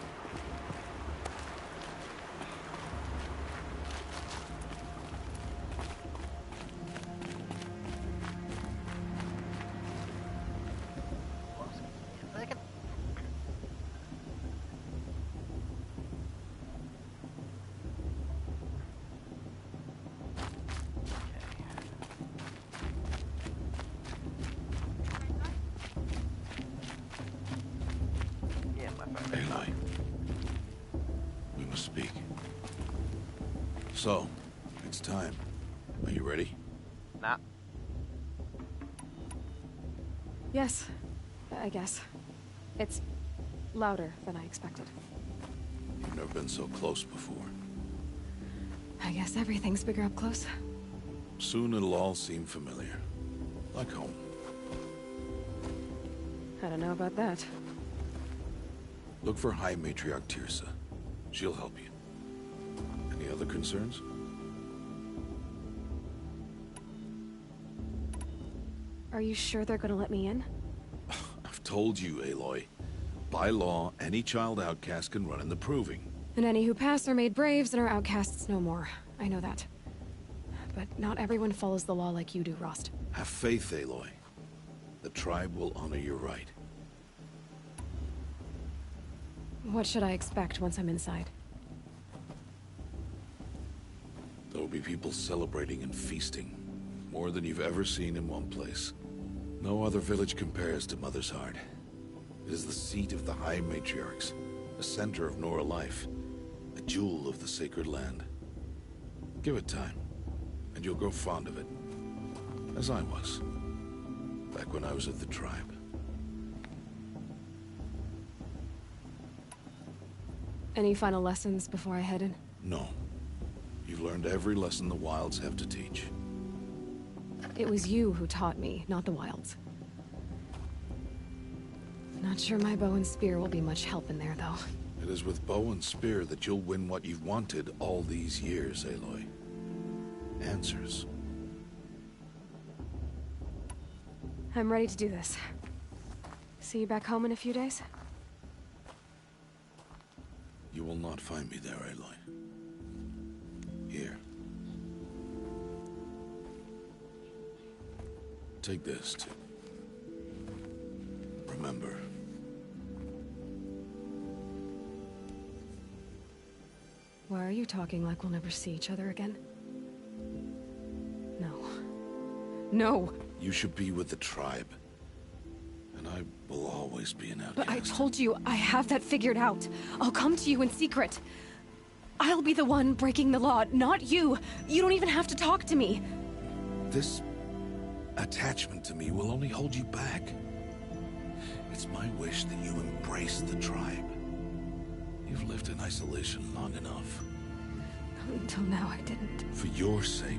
Aloy, we must speak. So, it's time. Are you ready? Nah. Yes, I guess. It's louder than I expected. You've never been so close before. I guess everything's bigger up close. Soon it'll all seem familiar. Like home. I don't know about that. Look for High Matriarch Teersa. She'll help you. Any other concerns? Are you sure they're gonna let me in? I've told you, Aloy. By law, any child outcast can run in the Proving. And any who pass are made braves and are outcasts no more. I know that. But not everyone follows the law like you do, Rost. Have faith, Aloy. The tribe will honor your right. What should I expect once I'm inside? There will be people celebrating and feasting. More than you've ever seen in one place. No other village compares to Mother's Heart. It is the seat of the High Matriarchs, the center of Nora life, a jewel of the sacred land. Give it time, and you'll grow fond of it. As I was, back when I was at the tribe. Any final lessons before I head in? No. You've learned every lesson the Wilds have to teach. It was you who taught me, not the Wilds. Not sure my bow and spear will be much help in there, though. It is with bow and spear that you'll win what you've wanted all these years, Aloy. Answers. I'm ready to do this. See you back home in a few days? You will not find me there, Aloy. Here. Take this, too. Remember. Why are you talking like we'll never see each other again? No. No! You should be with the tribe. And I will always be an outcast. But I told you, I have that figured out. I'll come to you in secret. I'll be the one breaking the law, not you. You don't even have to talk to me. This attachment to me will only hold you back. It's my wish that you embrace the tribe. You've lived in isolation long enough. Until now, I didn't. For your sake,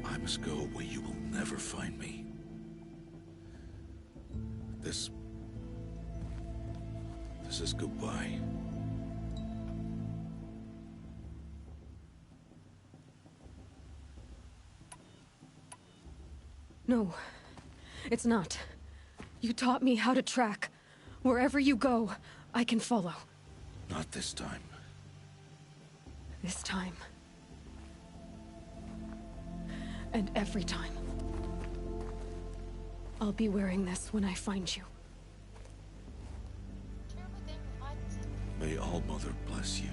I must go where you will never find me. This is goodbye. No, it's not. You taught me how to track. Wherever you go, I can follow. Not this time. This time. And every time. I'll be wearing this when I find you. May All Mother bless you,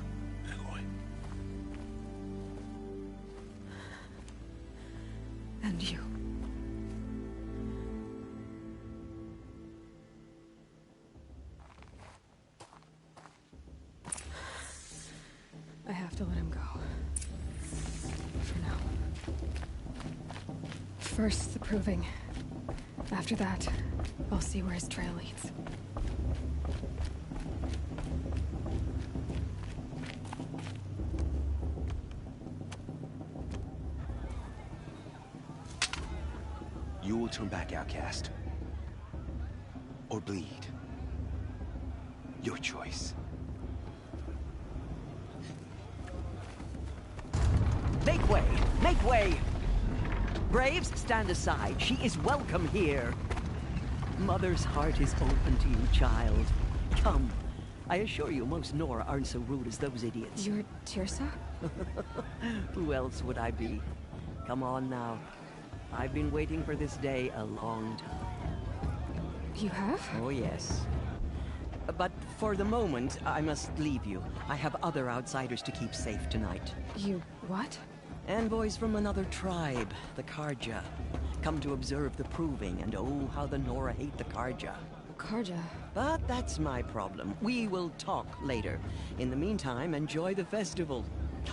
And you. I have to let him go. For now. First, the proving. After that, I'll see where his trail leads. You will turn back, outcast. Or bleed. Your choice. Make way! Make way! Braves, stand aside. She is welcome here. Mother's heart is open to you, child. Come. I assure you, most Nora aren't so rude as those idiots. You're Teersa? Who else would I be? Come on now. I've been waiting for this day a long time. You have? Oh, yes. But for the moment, I must leave you. I have other outsiders to keep safe tonight. You what? Envoys from another tribe, the Carja. Come to observe the proving, and oh, how the Nora hate the Carja. Carja? But that's my problem. We will talk later. In the meantime, enjoy the festival.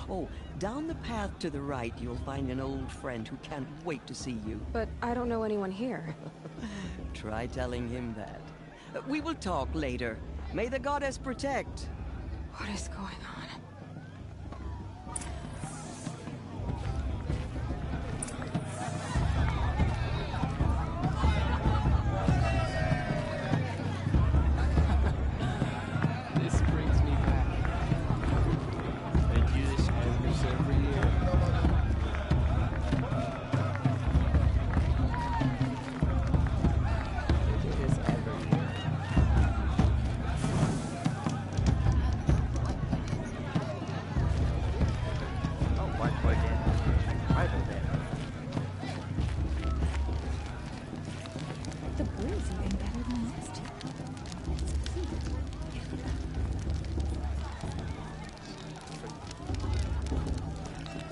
Oh, down the path to the right, you'll find an old friend who can't wait to see you. But I don't know anyone here. Try telling him that. We will talk later. May the goddess protect. What is going on? This brings me back. They do this almost every year. They do this every year. Oh, white boy again. Right over there. The brew's even better than last year.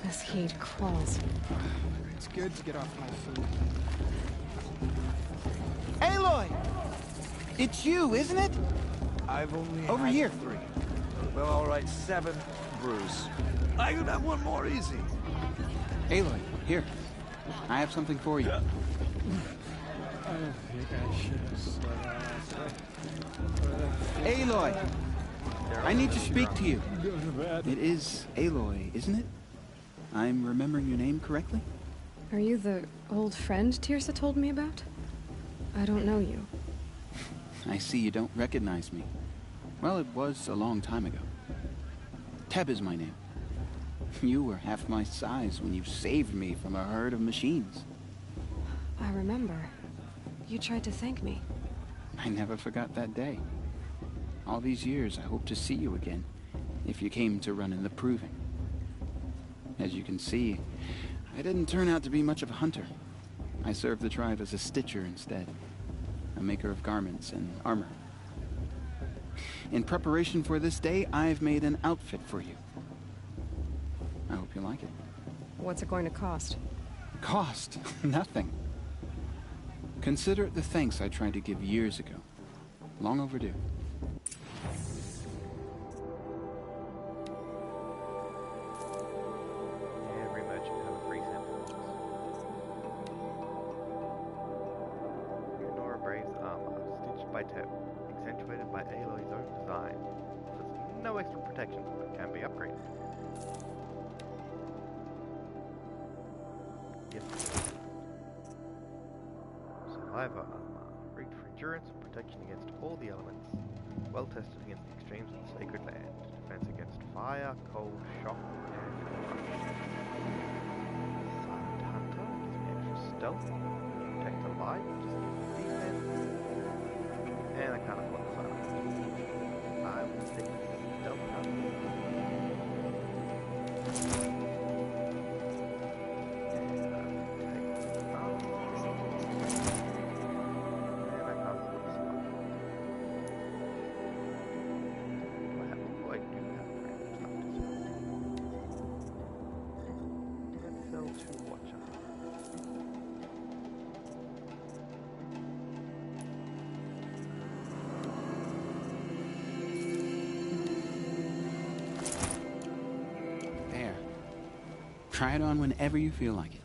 This heat crawls. It's good to get off my food. Aloy! It's you, isn't it? I've only Over had here. 3. Well, all right, 7 brews. I could have one more easy. Aloy, here. I have something for you. I think I should have said that. Aloy! I need to speak to you. Go to bed. It is Aloy, isn't it? I'm remembering your name correctly? Are you the old friend Teersa told me about? I don't know you. I see you don't recognize me. Well, it was a long time ago. Teb is my name. You were half my size when you saved me from a herd of machines. I remember. You tried to thank me. I never forgot that day. All these years, I hope to see you again, if you came to run in the proving. As you can see, I didn't turn out to be much of a hunter. I served the tribe as a stitcher instead, a maker of garments and armor. In preparation for this day, I've made an outfit for you. I hope you like it. What's it going to cost? Cost? Nothing. Consider it the thanks I tried to give years ago. Long overdue. Every merchant has a free sample. Nora Brave's armor, stitched by Teb, accentuated by Aloy's own design. There's no extra protection, but can be upgraded. Yes. Survivor armor, rigged for endurance and protection against all the elements. Well tested against the extremes of the sacred land. Defense against fire, cold, shock, and crush. Silent Hunter gives me extra stealth. Protect alive, just gives me defense. And I can't afford the Silent Hunter. I will take Stealth Hunter. Try it on whenever you feel like it.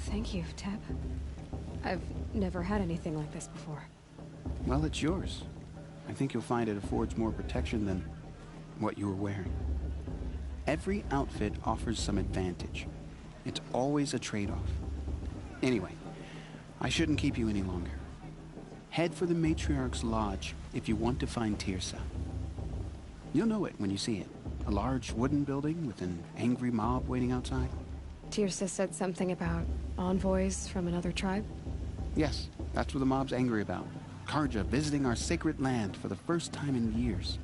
Thank you, Teb. I've never had anything like this before. Well, it's yours. I think you'll find it affords more protection than what you were wearing. Every outfit offers some advantage. It's always a trade-off. Anyway, I shouldn't keep you any longer. Head for the Matriarch's Lodge if you want to find Teersa. You'll know it when you see it. A large wooden building with an angry mob waiting outside. Teersa said something about envoys from another tribe? Yes, that's what the mob's angry about. Carja visiting our sacred land for the first time in years.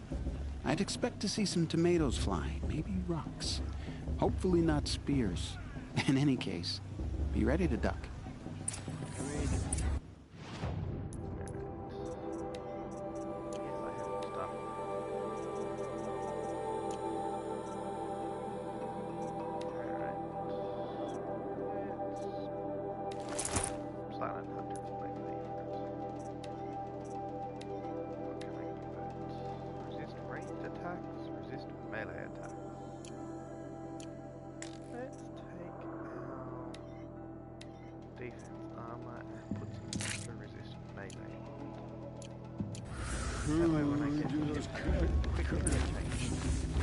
I'd expect to see some tomatoes fly, maybe rocks. Hopefully not spears. In any case, be ready to duck.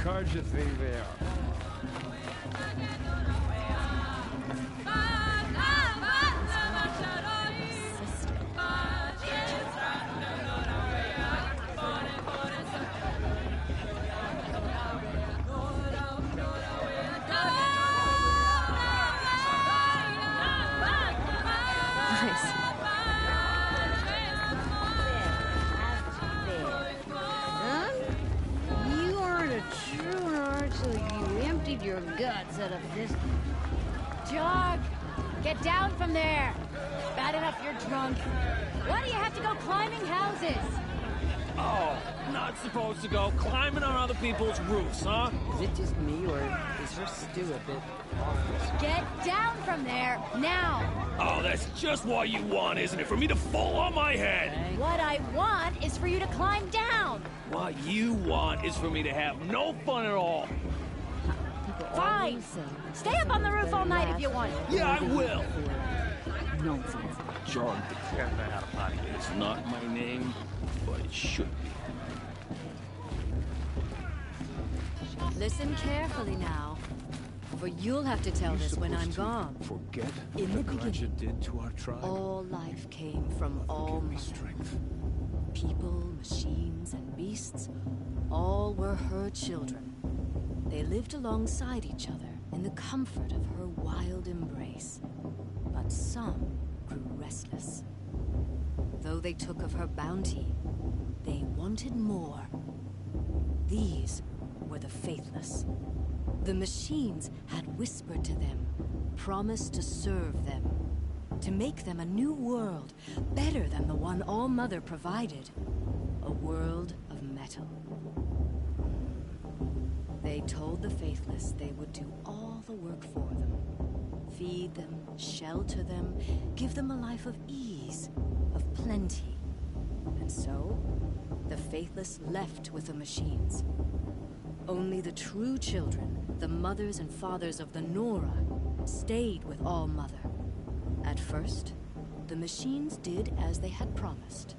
Carja thing there. You aren't a true one until you emptied your guts out of this. Jog! Get down from there! Bad enough you're drunk. Why do you have to go climbing houses? Oh, not supposed to go climbing on other people's roofs, huh? Is it just me, or is her stew a bit awful? Get down from there, now! Oh, that's just what you want, isn't it? For me to fall on my head! What I want is for you to climb down! What you want is for me to have no fun at all. Fine! Stay up on the roof all night if you want. Yeah, I will! Nonsense. John, it's not my name, but it should be. Listen carefully now, for you'll have to tell this when I'm gone. Forget In the what beginning, Carja did to our tribe. all life came from all Give me mother. strength. People, machines, and beasts, all were her children. They lived alongside each other in the comfort of her wild embrace. But some grew restless. Though they took of her bounty, they wanted more. These were the faithless. The machines had whispered to them, promised to serve them, to make them a new world, better than the one All-Mother provided. A world of metal. They told the faithless they would do all the work for them. Feed them, shelter them, give them a life of ease, of plenty. And so, the faithless left with the machines. Only the true children, the mothers and fathers of the Nora, stayed with All-Mother. At first, the machines did as they had promised.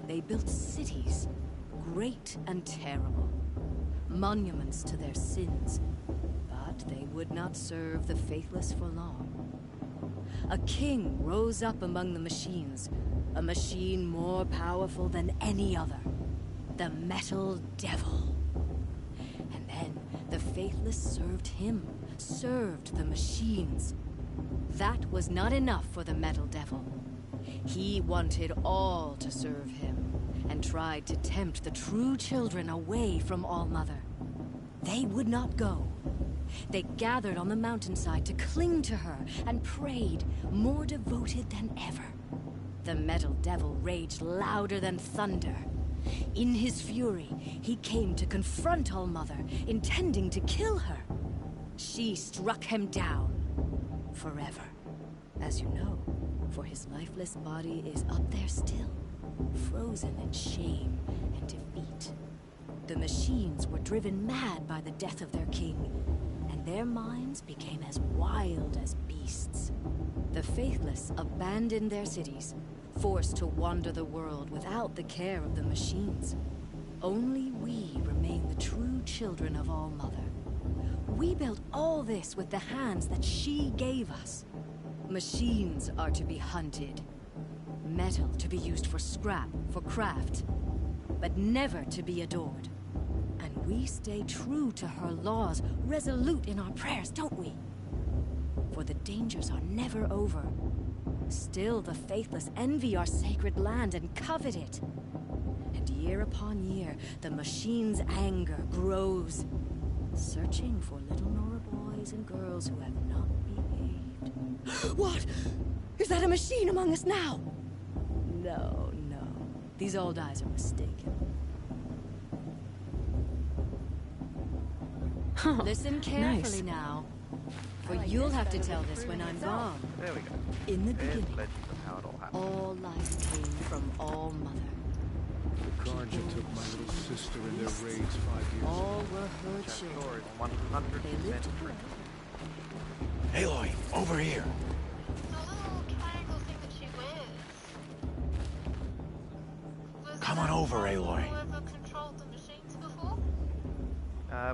They built cities, great and terrible, monuments to their sins, but they would not serve the faithless for long. A king rose up among the machines, a machine more powerful than any other, the Metal Devil. And then the faithless served him, served the machines. That was not enough for the Metal Devil. He wanted all to serve him, and tried to tempt the true children away from All-Mother. They would not go. They gathered on the mountainside to cling to her and prayed, more devoted than ever. The Metal Devil raged louder than thunder. In his fury, he came to confront All-Mother, intending to kill her. She struck him down. Forever. As you know, for his lifeless body is up there still, frozen in shame and defeat. The machines were driven mad by the death of their king, and their minds became as wild as beasts. The faithless abandoned their cities, forced to wander the world without the care of the machines. Only we remain the true children of All-Mother. We built all this with the hands that she gave us. Machines are to be hunted. Metal to be used for scrap, for craft. But never to be adored. And we stay true to her laws, resolute in our prayers, don't we? For the dangers are never over. Still the faithless envy our sacred land and covet it. And year upon year, the machine's anger grows, searching for little Nora boys and girls who have not behaved. What? Is that a machine among us now? No, no. These old eyes are mistaken. Listen carefully now, for you'll have to tell this when I'm gone. There we go. In the There's beginning, legends of how it all happened. all life came from All-Mother. The Carja took my little sister in their raids 5 years All ago. were her children. Story is 100% They lived true. Aloy, over here. Come on over, Aloy.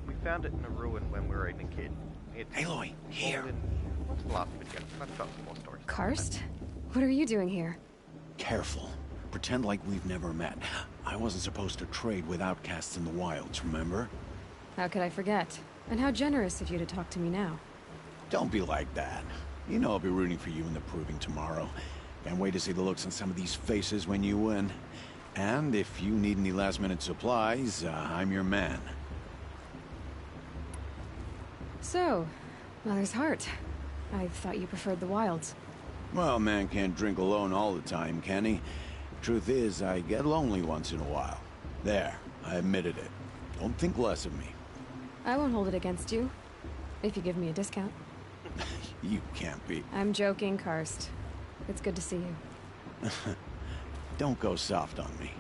We found it in a ruin when we were a kid. Aloy, here. What's the last video? I've got some more stories. Karst? What are you doing here? Careful. Pretend like we've never met. I wasn't supposed to trade with outcasts in the wilds, remember? How could I forget? And how generous of you to talk to me now. Don't be like that. You know I'll be rooting for you in the proving tomorrow. Can't wait to see the looks on some of these faces when you win. And if you need any last-minute supplies, I'm your man. So, Mother's Heart. I thought you preferred the wilds. Well, man can't drink alone all the time, can he? Truth is, I get lonely once in a while. There, I admitted it. Don't think less of me. I won't hold it against you, if you give me a discount. You can't be. I'm joking, Karst. It's good to see you. Don't go soft on me.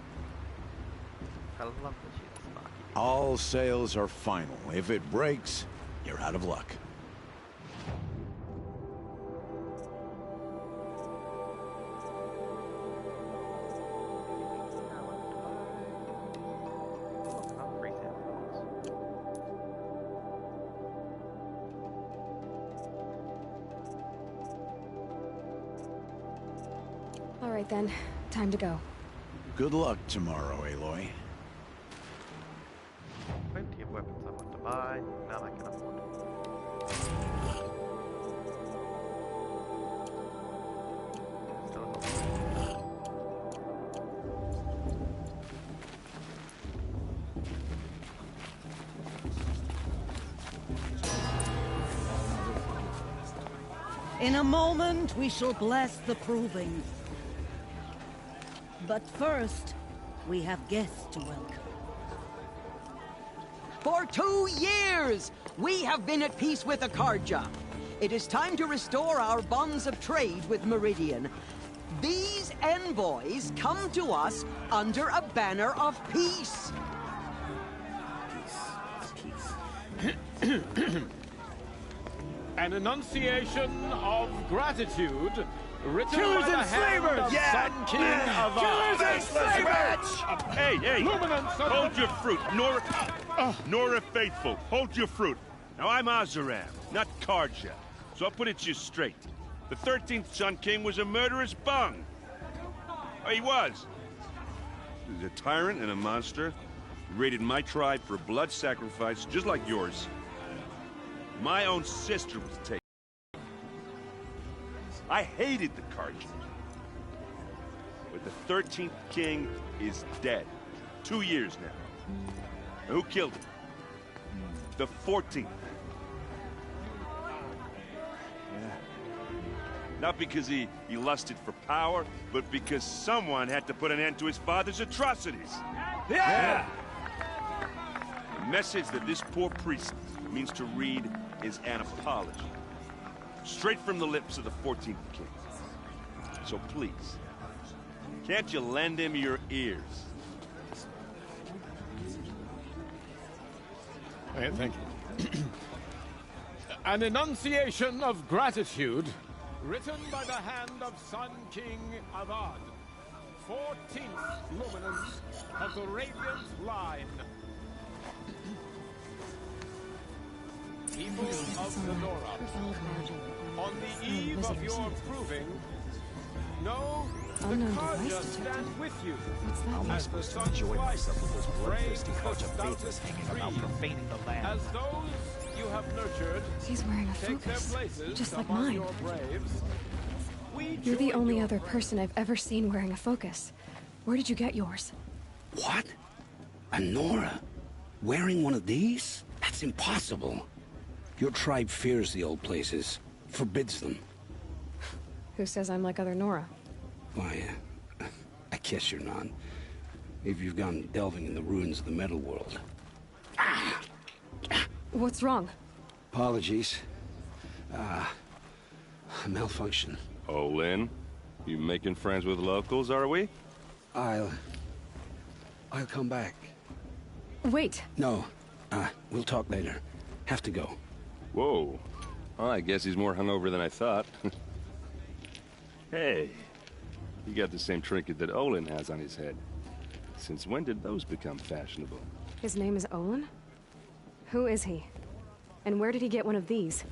I love that she's snarky. All sales are final. If it breaks, you're out of luck. All right then, time to go. Good luck tomorrow, Aloy. Plenty of weapons I want to buy. Now I can afford it. Still a In a moment, we shall bless the proving. But first, we have guests to welcome. For 2 years, we have been at peace with the Carja. It is time to restore our bonds of trade with Meridian. These envoys come to us under a banner of peace. An enunciation of gratitude written Killers by the and hand slavers! of Sun King Ava. Killers and slavers! Hey, hey! Luminance of Hold your fruit, Nora Faithful. Hold your fruit. Now I'm Azaram, not Carja, so I'll put it to you straight. The 13th Sun King was a murderous bung. Oh, he was. He was a tyrant and a monster. He raided my tribe for blood sacrifice, just like yours. My own sister was taken. I hated the Carja. But the 13th king is dead. 2 years now. And who killed him? The 14th. Yeah. Not because he lusted for power, but because someone had to put an end to his father's atrocities. Yeah! The message that this poor priest means to read is an apology. Straight from the lips of the 14th king. So please, can't you lend him your ears? Thank you. An enunciation of gratitude, written by the hand of Sun King Avad, 14th luminance of the Radiant Line. People of the Nora, on the eve of your proving, know the Karja stand with you. As the sun flies, praying the stoutest trees, as those you have nurtured, He's wearing a take their focus, places just like among mine. your braves. You're the only other person I've ever seen wearing a focus. Where did you get yours? What? A Nora? Wearing one of these? That's impossible. Your tribe fears the old places, forbids them. Who says I'm like other Nora? Why, I guess you're not. If you've gone delving in the ruins of the metal world. What's wrong? Apologies. Malfunction. Oh, Lynn? You making friends with locals, are we? I'll come back. Wait. No. We'll talk later. Have to go. Whoa. Well, I guess he's more hungover than I thought. Hey. You got the same trinket that Olin has on his head. Since when did those become fashionable? His name is Olin? Who is he? And where did he get one of these?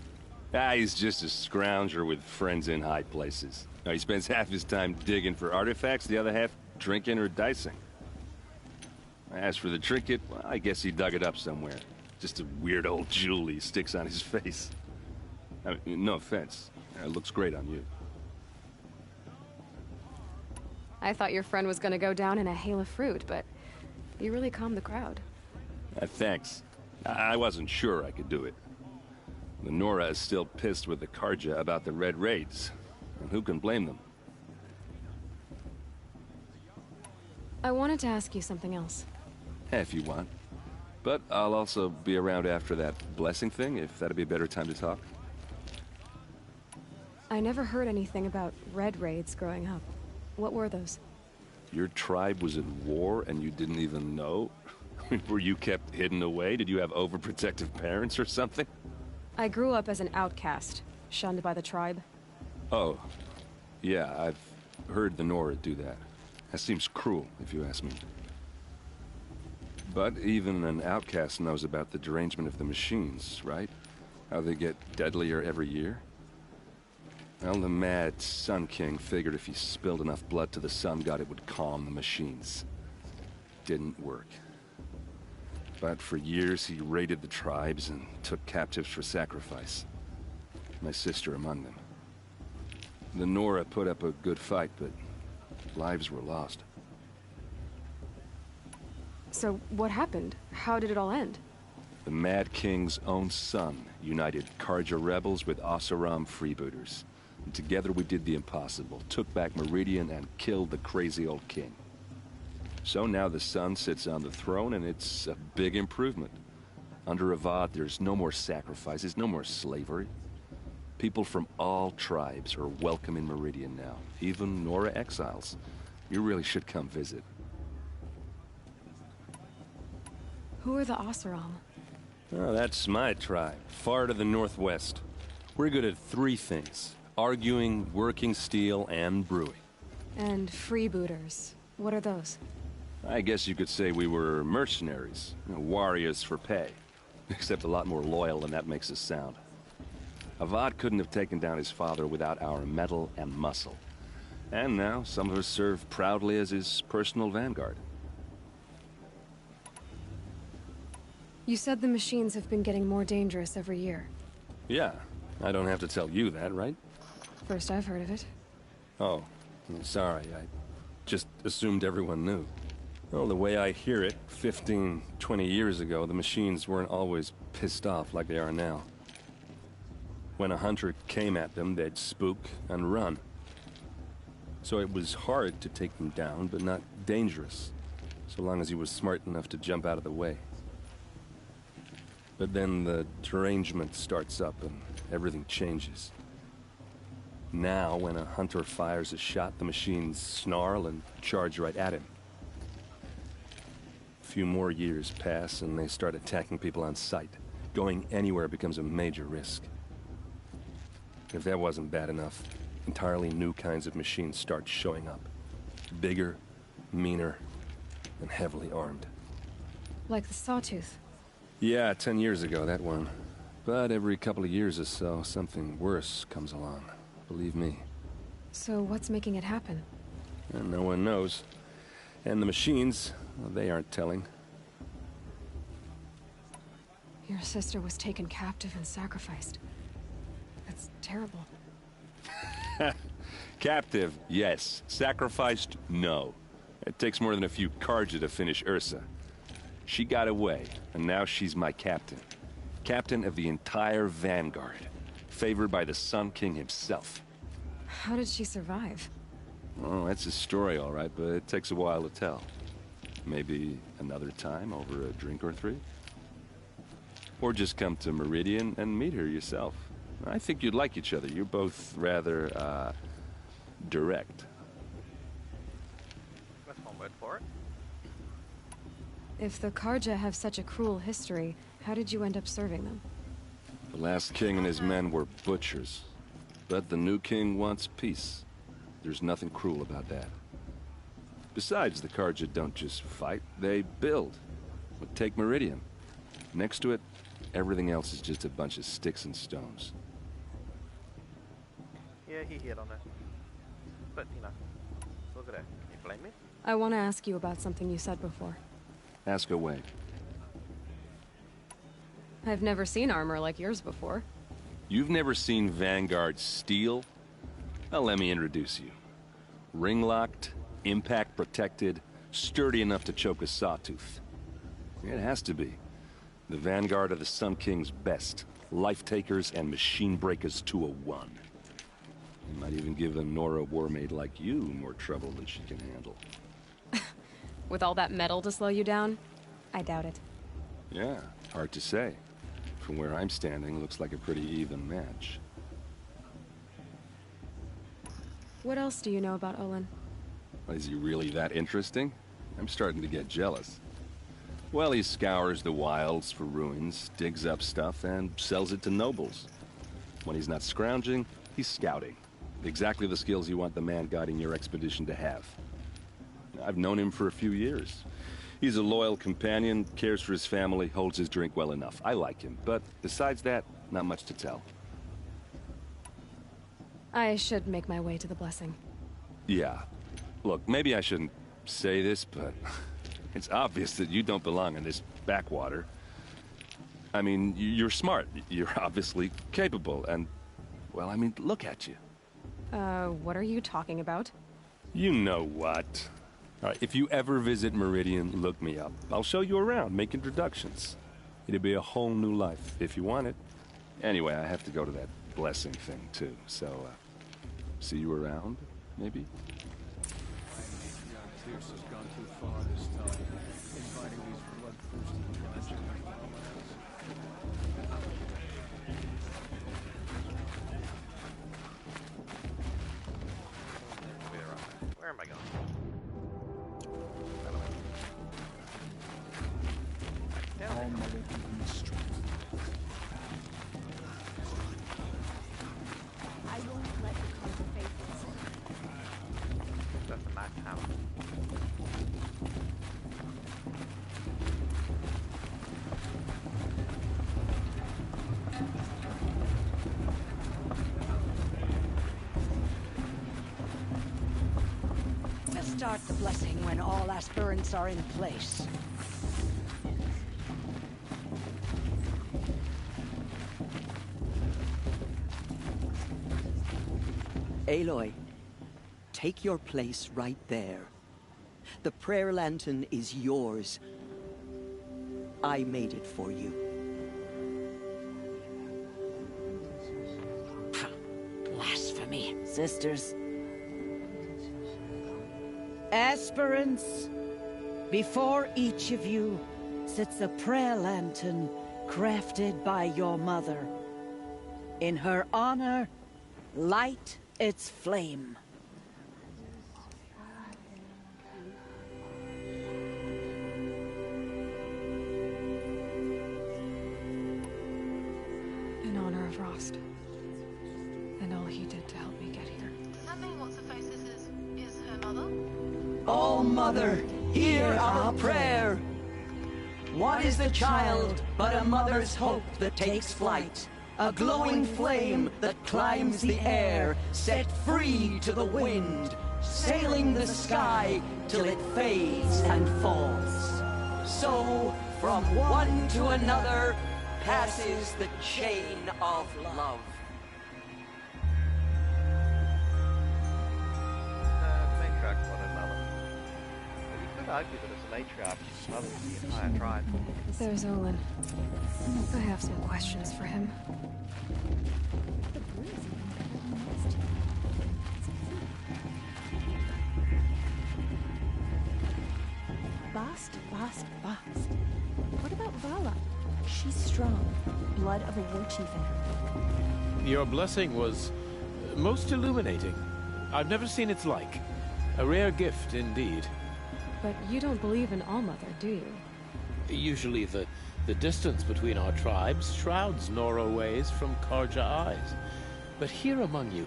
He's just a scrounger with friends in high places. Now, he spends half his time digging for artifacts, the other half drinking or dicing. As for the trinket, well, I guess he dug it up somewhere. Just a weird old jewel he sticks on his face. I mean, no offense. It looks great on you. I thought your friend was gonna go down in a hail of fruit, but you really calmed the crowd. Thanks. I wasn't sure I could do it. The Nora is still pissed with the Karja about the Red Raids, and who can blame them? I wanted to ask you something else. If you want. But I'll also be around after that blessing thing, if that'd be a better time to talk. I never heard anything about Red Raids growing up. What were those? Your tribe was at war and you didn't even know? Were you kept hidden away? Did you have overprotective parents or something? I grew up as an outcast, shunned by the tribe. Oh, yeah, I've heard the Nora do that. That seems cruel, if you ask me. But even an outcast knows about the derangement of the machines, right? How they get deadlier every year? Well, the mad Sun King figured if he spilled enough blood to the Sun God, it would calm the machines. Didn't work. But for years, he raided the tribes and took captives for sacrifice. My sister among them. The Nora put up a good fight, but lives were lost. So, what happened? How did it all end? The Mad King's own son united Karja rebels with Oseram freebooters. And together we did the impossible, took back Meridian and killed the crazy old king. So now the Sun sits on the throne and it's a big improvement. Under Avad, there's no more sacrifices, no more slavery. People from all tribes are welcome in Meridian now, even Nora exiles. You really should come visit. Who are the Oseram? Oh, that's my tribe, far to the northwest. We're good at three things. Arguing, working steel, and brewing. And freebooters. What are those? I guess you could say we were mercenaries. Warriors for pay. Except a lot more loyal than that makes us sound. Avad couldn't have taken down his father without our metal and muscle. And now, some of us serve proudly as his personal vanguard. You said the machines have been getting more dangerous every year. Yeah, I don't have to tell you that, right? First I've heard of it. Oh, sorry, I just assumed everyone knew. Well, the way I hear it, 15, 20 years ago, the machines weren't always pissed off like they are now. When a hunter came at them, they'd spook and run. So it was hard to take them down, but not dangerous, so long as he was smart enough to jump out of the way. But then the derangement starts up and everything changes. Now, when a hunter fires a shot, the machines snarl and charge right at him. A few more years pass and they start attacking people on sight. Going anywhere becomes a major risk. If that wasn't bad enough, entirely new kinds of machines start showing up. Bigger, meaner, and heavily armed. Like the Sawtooth. Yeah, 10 years ago, that one. But every couple of years or so, something worse comes along. Believe me. So what's making it happen? And no one knows. And the machines, well, they aren't telling. Your sister was taken captive and sacrificed. That's terrible. Captive, yes. Sacrificed, no. It takes more than a few Carja to finish Ursa. She got away, and now she's my captain. Captain of the entire Vanguard. Favored by the Sun King himself. How did she survive? Oh, that's a story, all right, but it takes a while to tell. Maybe another time over a drink or three? Or just come to Meridian and meet her yourself. I think you'd like each other. You're both rather, direct. That's one word for it. If the Carja have such a cruel history, how did you end up serving them? The last king and his men were butchers. But the new king wants peace. There's nothing cruel about that. Besides, the Carja don't just fight, they build. But take Meridian. Next to it, everything else is just a bunch of sticks and stones. Yeah, he hit on it. But, you know, look at her. Can you blame me? I want to ask you about something you said before. Ask away. I've never seen armor like yours before. You've never seen Vanguard steel? Well, let me introduce you. Ring-locked, impact-protected, sturdy enough to choke a sawtooth. It has to be. The Vanguard of the Sun King's best. Life-takers and machine-breakers to a one. You might even give a Nora Warmaid like you more trouble than she can handle. With all that metal to slow you down? I doubt it. Yeah, hard to say. From where I'm standing, looks like a pretty even match. What else do you know about Olin? Is he really that interesting? I'm starting to get jealous. Well, he scours the wilds for ruins, digs up stuff, and sells it to nobles. When he's not scrounging, he's scouting. Exactly the skills you want the man guiding your expedition to have. I've known him for a few years. He's a loyal companion, cares for his family, holds his drink well enough. I like him, but besides that, not much to tell. I should make my way to the blessing. Yeah. Look, maybe I shouldn't say this, but it's obvious that you don't belong in this backwater. I mean, you're smart. You're obviously capable, and, well, I mean, look at you. What are you talking about? You know what. All right, if you ever visit Meridian, look me up. I'll show you around, make introductions. It'll be a whole new life, if you want it. Anyway, I have to go to that blessing thing, too, so, see you around, maybe? Pierce has gone too far this time, inviting these bloodthirsty tragedies. Where am I going? All mother in the street. I won't let the Carja faithful. That's a nice house. We'll start the blessing when all aspirants are in place. Aloy, take your place right there. The prayer lantern is yours. I made it for you. Blasphemy, sisters. Aspirants, before each of you sits a prayer lantern crafted by your mother. In her honor, light its flame. In honor of Rost. and all he did to help me get here. Does that mean what's-her-face is her mother? Oh, Mother, hear our prayer. What is the child but a mother's hope that takes flight? A glowing flame that climbs the air, set free to the wind, sailing the sky till it fades and falls. So, from one to another, passes the chain of love. Matriarch wanted mother. But you could argue that as a matriarch, she's mother of the entire tribe. There's Olin. I have some questions for him. Bast. What about Vala? She's strong. Blood of a war chief in her. Your blessing was most illuminating. I've never seen its like. A rare gift indeed. But you don't believe in Allmother, do you? Usually the distance between our tribes shrouds Nora ways from Karja eyes. But here among you,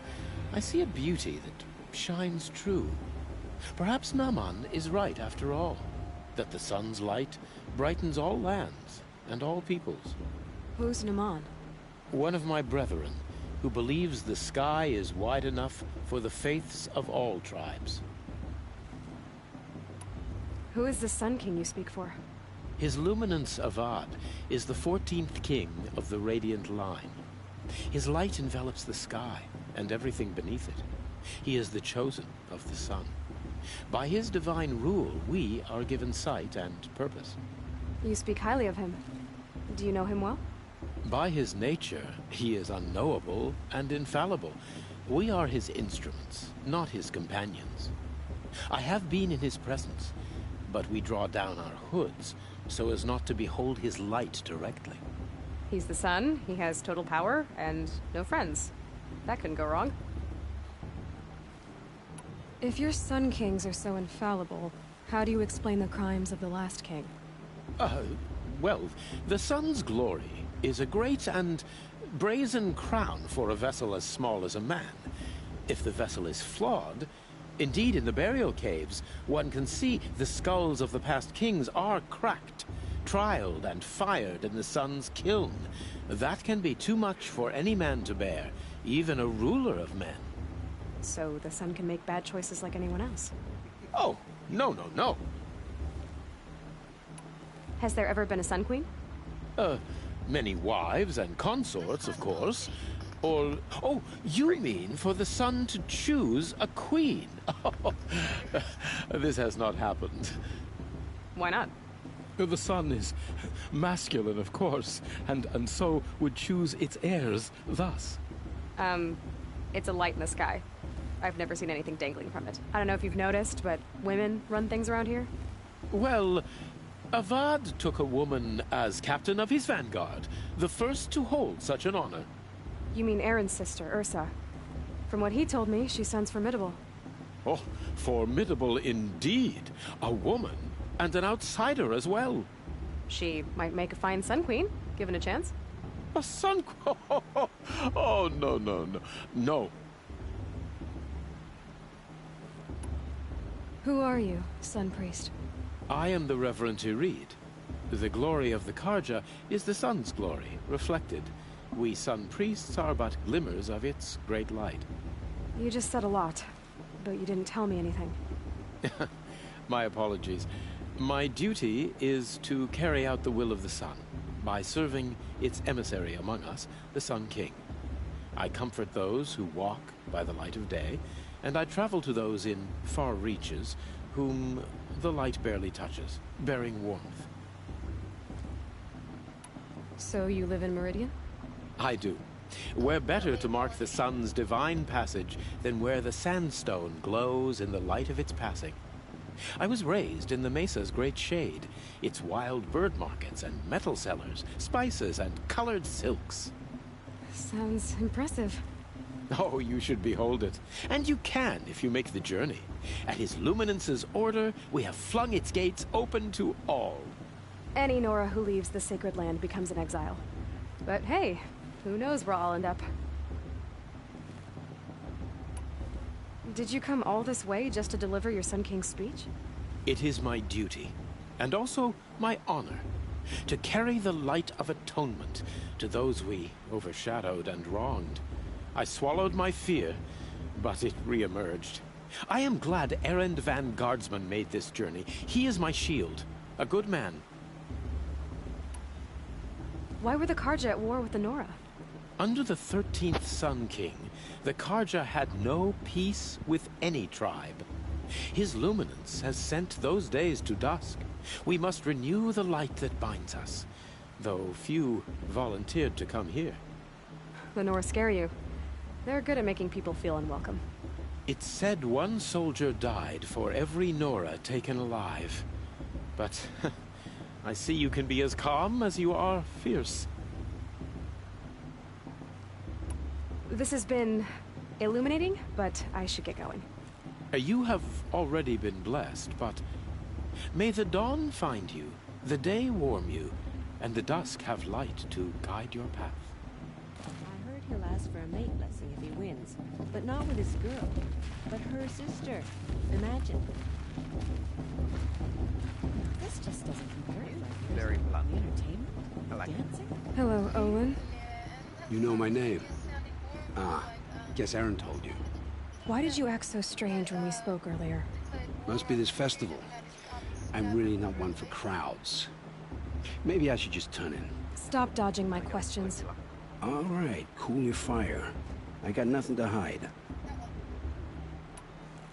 I see a beauty that shines true. Perhaps Naman is right after all, that the sun's light brightens all lands and all peoples. Who's Naman? One of my brethren, who believes the sky is wide enough for the faiths of all tribes. Who is the Sun King you speak for? His Luminance Avad is the 14th king of the Radiant Line. His light envelops the sky and everything beneath it. He is the chosen of the sun. By his divine rule, we are given sight and purpose. You speak highly of him. Do you know him well? By his nature, he is unknowable and infallible. We are his instruments, not his companions. I have been in his presence, but we draw down our hoods so as not to behold his light directly. He's the sun, he has total power, and no friends. That couldn't go wrong. If your Sun Kings are so infallible, how do you explain the crimes of the last king? Well, the sun's glory is a great and brazen crown for a vessel as small as a man. If the vessel is flawed, indeed in the burial caves, one can see the skulls of the past kings are cracked, trialed and fired in the sun's kiln. That can be too much for any man to bear, even a ruler of men. So the sun can make bad choices like anyone else? Oh, no. Has there ever been a Sun Queen? Many wives and consorts, of course. Or, oh, you mean for the sun to choose a queen? This has not happened. Why not? The sun is masculine, of course, and so would choose its heirs thus. It's a light in the sky. I've never seen anything dangling from it. I don't know if you've noticed, but women run things around here? Well, Avad took a woman as captain of his vanguard, the first to hold such an honor. You mean Aaron's sister, Ursa. From what he told me, she sounds formidable. Oh, formidable indeed. A woman, and an outsider as well. She might make a fine Sun Queen, given a chance. A Sun Queen? Oh, no. Who are you, Sun Priest? I am the Reverend Irid. The glory of the Karja is the sun's glory, reflected. We Sun Priests are but glimmers of its great light. You just said a lot, but you didn't tell me anything. My apologies. My duty is to carry out the will of the sun, by serving its emissary among us, the Sun King. I comfort those who walk by the light of day, and I travel to those in far reaches whom the light barely touches, bearing warmth. So you live in Meridian? I do. Where better to mark the sun's divine passage than where the sandstone glows in the light of its passing. I was raised in the Mesa's great shade, its wild bird markets and metal cellars, spices and colored silks. Sounds impressive. Oh, you should behold it. And you can if you make the journey. At his Luminance's order, we have flung its gates open to all. Any Nora who leaves the sacred land becomes an exile. But hey, who knows where I'll end up. Did you come all this way just to deliver your Sun King's speech? It is my duty, and also my honor, to carry the light of atonement to those we overshadowed and wronged. I swallowed my fear, but it re-emerged. I am glad Erend van Guardsman made this journey. He is my shield, a good man. Why were the Karja at war with the Nora? Under the 13th Sun King, the Karja had no peace with any tribe. His luminance has sent those days to dusk. We must renew the light that binds us, though few volunteered to come here. The Nora scare you. They're good at making people feel unwelcome. It's said one soldier died for every Nora taken alive. But I see you can be as calm as you are fierce. This has been illuminating, but I should get going. You have already been blessed, but may the dawn find you, the day warm you, and the dusk have light to guide your path. I heard he'll ask for a mate blessing if he wins, but not with his girl, but her sister. Imagine. This just doesn't compare to like very blunt. Entertainment? I like Dancing? Hello, Olin. You know my name? Ah, guess Aaron told you. Why did you act so strange when we spoke earlier? Must be this festival. I'm really not one for crowds. Maybe I should just turn in. Stop dodging my questions. All right, cool your fire. I got nothing to hide.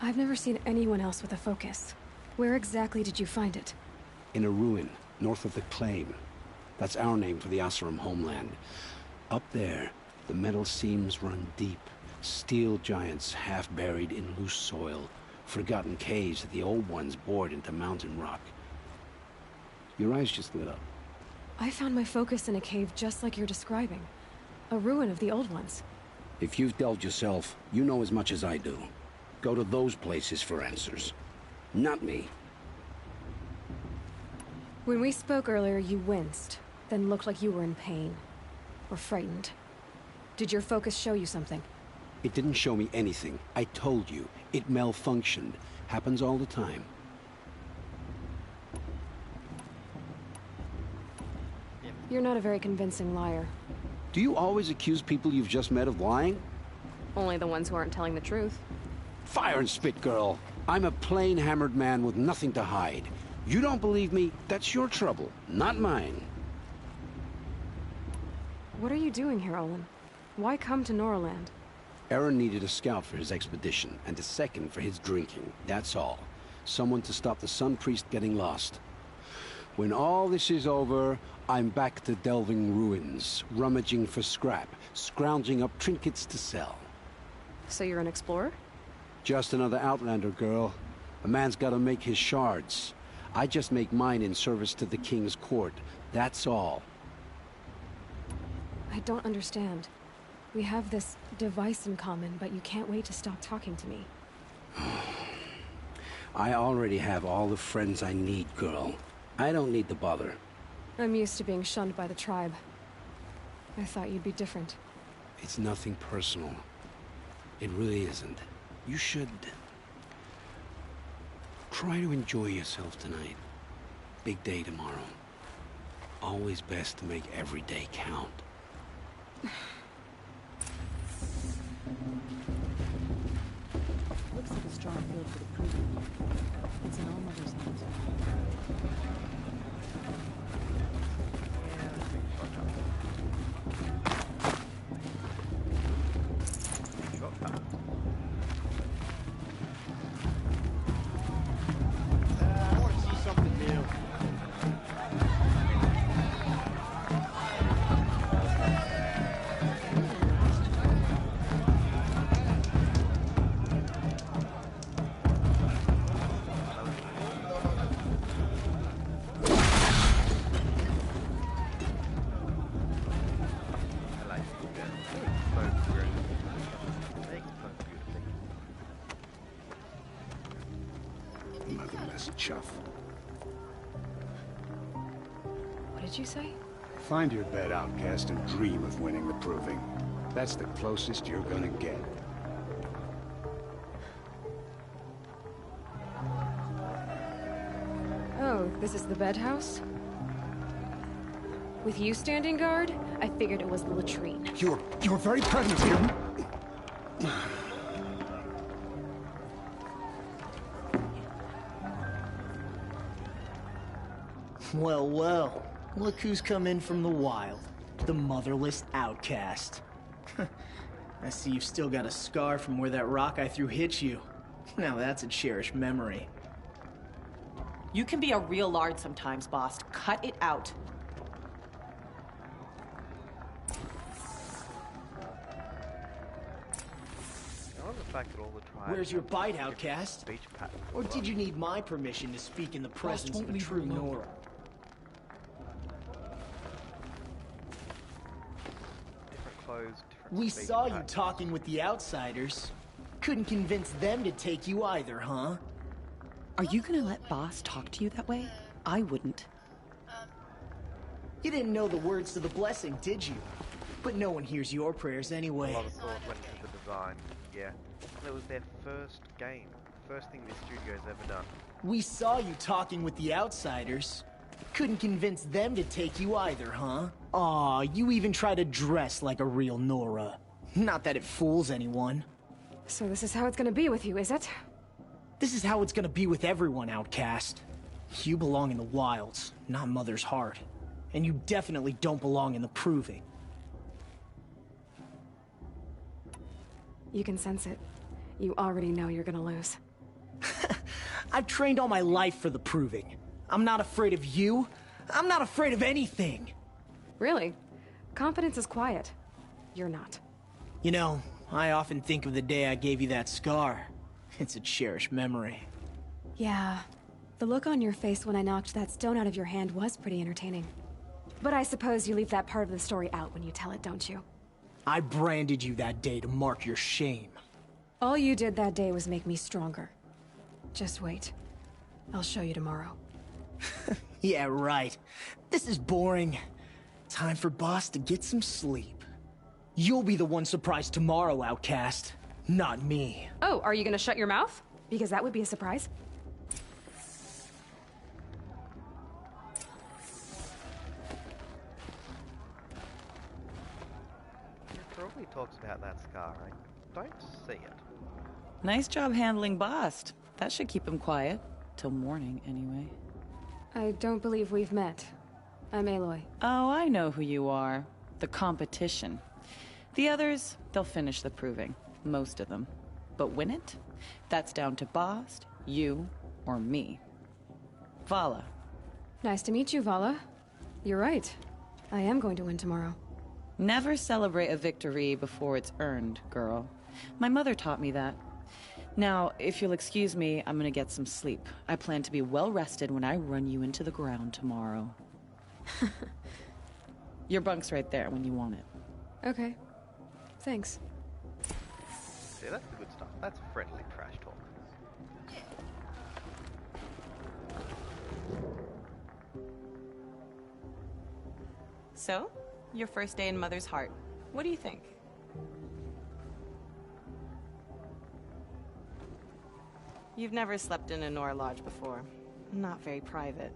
I've never seen anyone else with a focus. Where exactly did you find it? In a ruin, north of the Claim. That's our name for the Oseram homeland. Up there, the metal seams run deep. Steel giants half buried in loose soil. Forgotten caves that the old ones bored into mountain rock. Your eyes just lit up. I found my focus in a cave just like you're describing. A ruin of the old ones. If you've delved yourself, you know as much as I do. Go to those places for answers. Not me. When we spoke earlier, you winced, then looked like you were in pain. Or frightened. Did your focus show you something? It didn't show me anything. I told you. It malfunctioned. Happens all the time. You're not a very convincing liar. Do you always accuse people you've just met of lying? Only the ones who aren't telling the truth. Fire and spit, girl. I'm a plain hammered man with nothing to hide. You don't believe me, that's your trouble, not mine. What are you doing here, Olin? Why come to Noraland? Aaron needed a scout for his expedition, and a second for his drinking. That's all. Someone to stop the Sun Priest getting lost. When all this is over, I'm back to delving ruins, rummaging for scrap, scrounging up trinkets to sell. So you're an explorer? Just another Outlander, girl. A man's gotta make his shards. I just make mine in service to the King's court. That's all. I don't understand. We have this device in common, but you can't wait to stop talking to me. I already have all the friends I need, girl. I don't need the bother. I'm used to being shunned by the tribe. I thought you'd be different. It's nothing personal. It really isn't. You should... try to enjoy yourself tonight. Big day tomorrow. Always best to make every day count. Looks like a strong field for the proving. It's in all Mother's hands. I want to see something new. Motherless chuff. What did you say? Find your bed, outcast, and dream of winning the proving. That's the closest you're gonna get. This is the bed house? With you standing guard, I figured it was the latrine. Your very presence here. Well, well. Look who's come in from the wild. The motherless outcast. I see you've still got a scar from where that rock I threw hit you. Now that's a cherished memory. You can be a real lard sometimes, boss. Cut it out. I love the fact that all the tribes. Where's your bite, outcast? Speech patterns. Or did you need my permission to speak in the presence of a true Nora? Different clothes, different We speech saw you patterns. talking with the outsiders. Couldn't convince them to take you either, huh? Are you gonna let boss talk to you that way? I wouldn't. You didn't know the words to the blessing, did you? But no one hears your prayers A anyway. lot of thought went into the design. Yeah, and it was their first game, first thing this studio's ever done. We saw you talking with the outsiders. Couldn't convince them to take you either, huh? Aw, you even try to dress like a real Nora. Not that it fools anyone. So this is how it's gonna be with you, is it? This is how it's gonna be with everyone, outcast. You belong in the wilds, not Mother's Heart. And you definitely don't belong in the Proving. You can sense it. You already know you're gonna lose. I've trained all my life for the Proving. I'm not afraid of you. I'm not afraid of anything. Really? Confidence is quiet. You're not. You know, I often think of the day I gave you that scar. It's a cherished memory. Yeah. The look on your face when I knocked that stone out of your hand was pretty entertaining. But I suppose you leave that part of the story out when you tell it, don't you? I branded you that day to mark your shame. All you did that day was make me stronger. Just wait. I'll show you tomorrow. Yeah, right. This is boring. Time for Boss to get some sleep. You'll be the one surprised tomorrow, outcast. Not me. Oh, are you gonna shut your mouth? Because that would be a surprise. After all he talks about that scar, I don't see it. Nice job handling Bast. That should keep him quiet. Till morning, anyway. I don't believe we've met. I'm Aloy. Oh, I know who you are. The competition. The others, they'll finish the Proving. Most of them. But win it? That's down to Bast, you, or me. Vala. Nice to meet you, Vala. You're right. I am going to win tomorrow. Never celebrate a victory before it's earned, girl. My mother taught me that. Now, if you'll excuse me, I'm gonna get some sleep. I plan to be well rested when I run you into the ground tomorrow. Your bunk's right there when you want it. Okay. Thanks. See, that's the good stuff. That's friendly trash talk. So, your first day in Mother's Heart. What do you think? You've never slept in a Nora Lodge before. Not very private.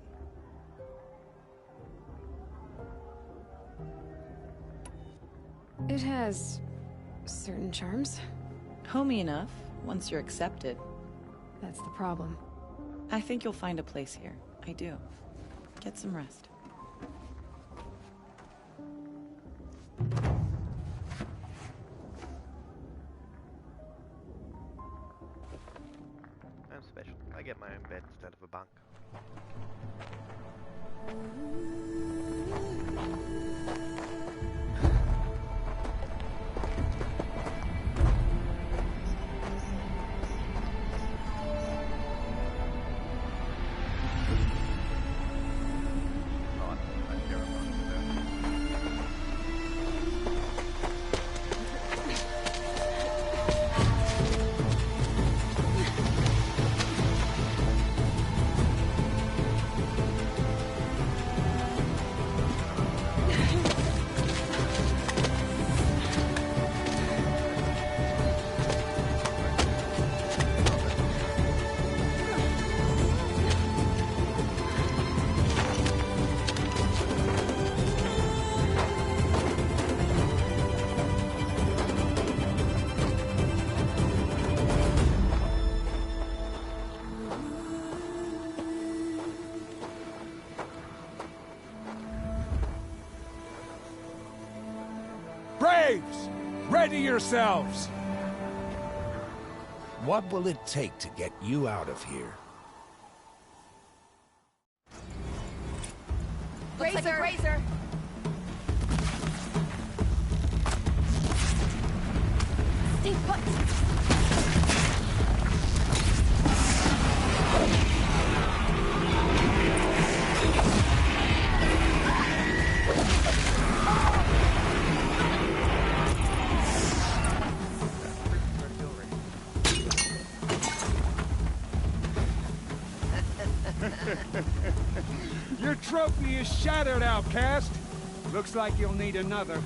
It has certain charms. Homey enough, once you're accepted. That's the problem. I think you'll find a place here. I do. Get some rest. I'm special. I get my own bed instead of a bunk. Braves! Ready yourselves! What will it take to get you out of here? Razor! Stay put! Your trophy is shattered, outcast. Looks like you'll need another.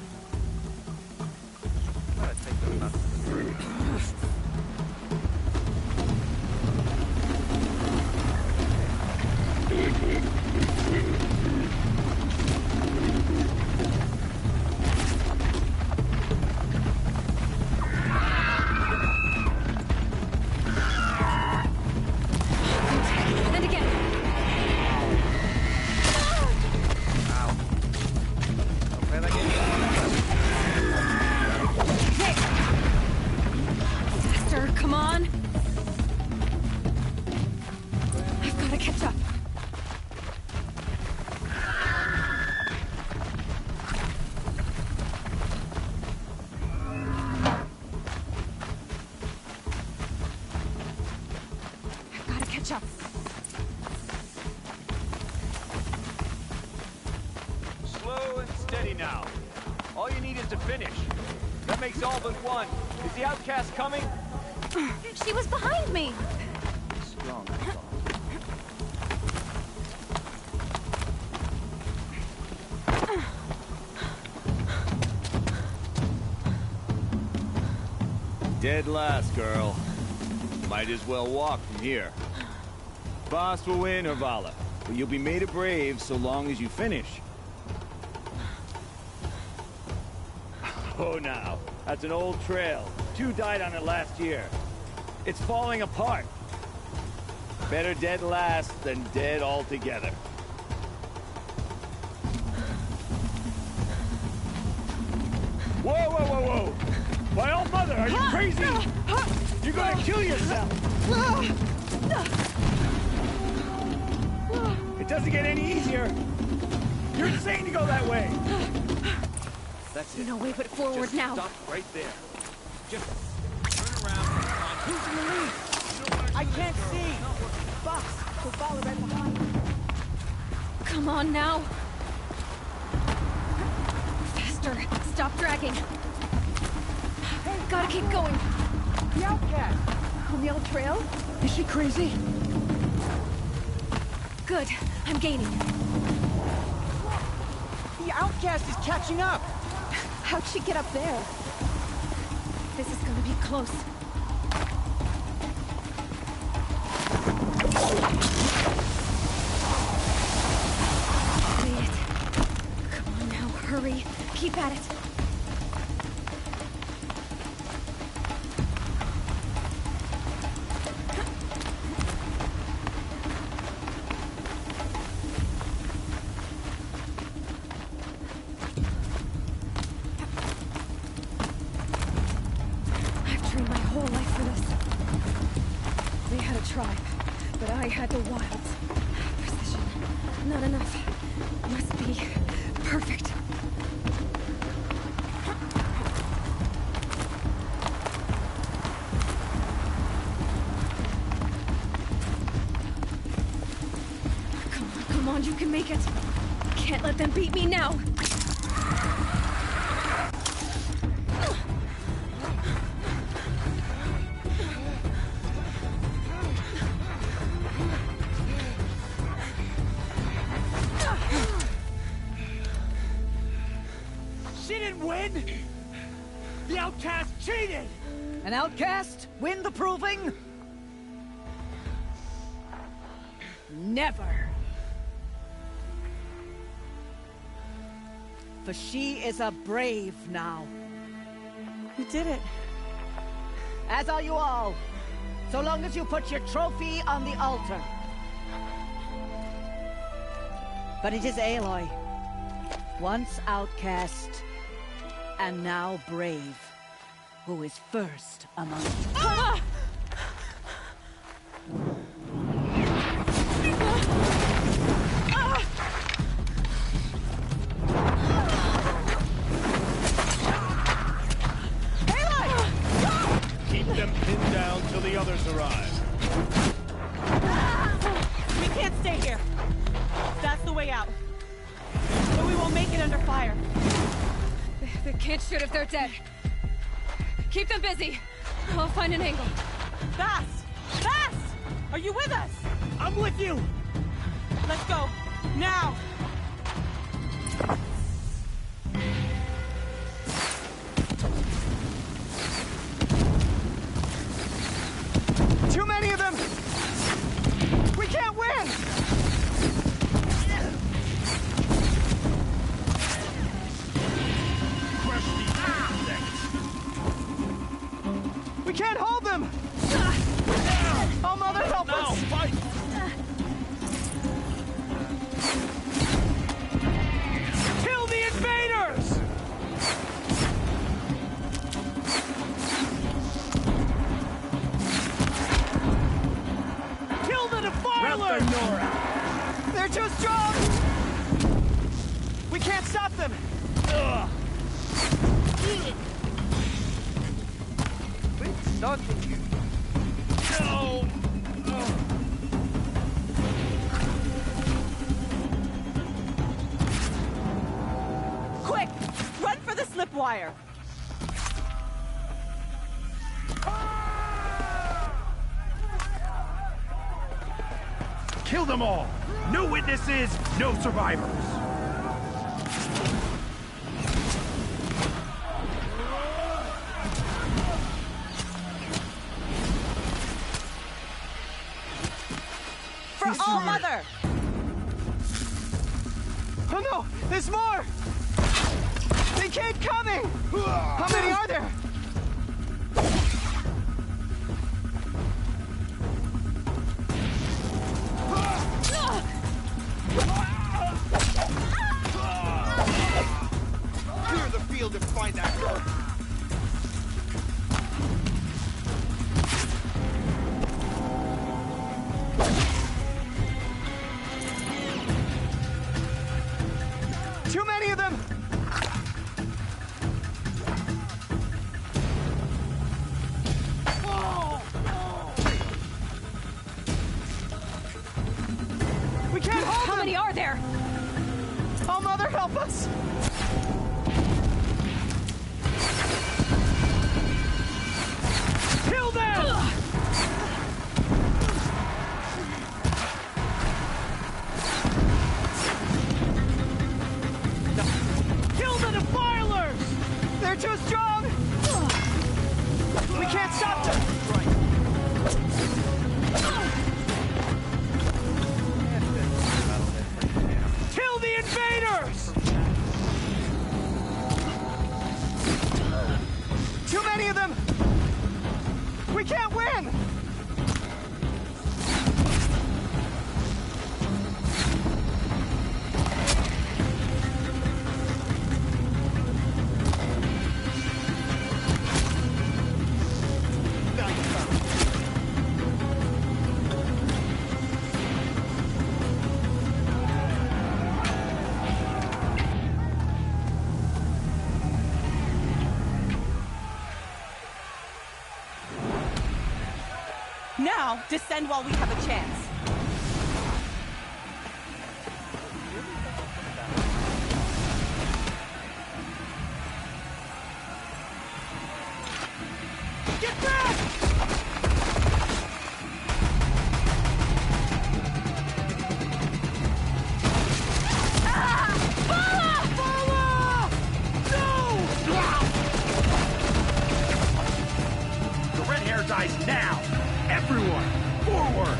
Slow and steady now. All you need is to finish. That makes all but one. Is the outcast coming? She was behind me! Strong, Dead last, girl. Might as well walk from here. Boss will win, Hervala, but you'll be made a brave so long as you finish. Oh, now. That's an old trail. 2 died on it last year. It's falling apart. Better dead last than dead altogether. Whoa, whoa, whoa, whoa! My old mother, are you crazy? You're gonna kill yourself! It doesn't get any easier! You're insane to go that way! That's it. No way but forward Just now. Stop right there. Just turn around. Who's in the lead? I can't see. Boss, so follow right behind. Come on now. Faster. Stop dragging. Gotta keep going. The outcast. On the old trail? Is she crazy? Good. I'm gaining. The outcast is catching up. How'd she get up there? This is gonna be close. Made it. Come on now, hurry. Keep at it. But I had the wilds. Precision. Not enough. Must be perfect. Come on, you can make it. Can't let them beat me now. The outcast cheated! An outcast win the proving? Never. For she is a brave now. You did it. As are you all. So long as you put your trophy on the altar. But it is Aloy. Once outcast, And now Brave, who is first among you. Ah! Keep them pinned down till the others arrive. We can't stay here. That's the way out. But we won't make it under fire. They can't shoot if they're dead. Keep them busy. I'll find an angle. Fast! Fast! Are you with us? I'm with you! Let's go. Now! Too many of them! We can't win! We can't hold them! Oh, Mother, help us! Fight! Kill the invaders! Kill the defilers! They're too strong! We can't stop them! Quit stalking you. No! Quick! Run for the slipwire! Kill them all! No witnesses, no survivors! For All Mother! Oh no! There's more! They keep coming! How many are there? Clear the field and find that girl! Too many of them! We can't hold How them! many are there? Oh, Mother, help us! Kill them! Kill the defilers! They're too strong! We can't stop them! Kill the invaders! Too many of them! We can't win! Now, descend while we have a chance. Get back! The red hair dies now! Everyone, forward!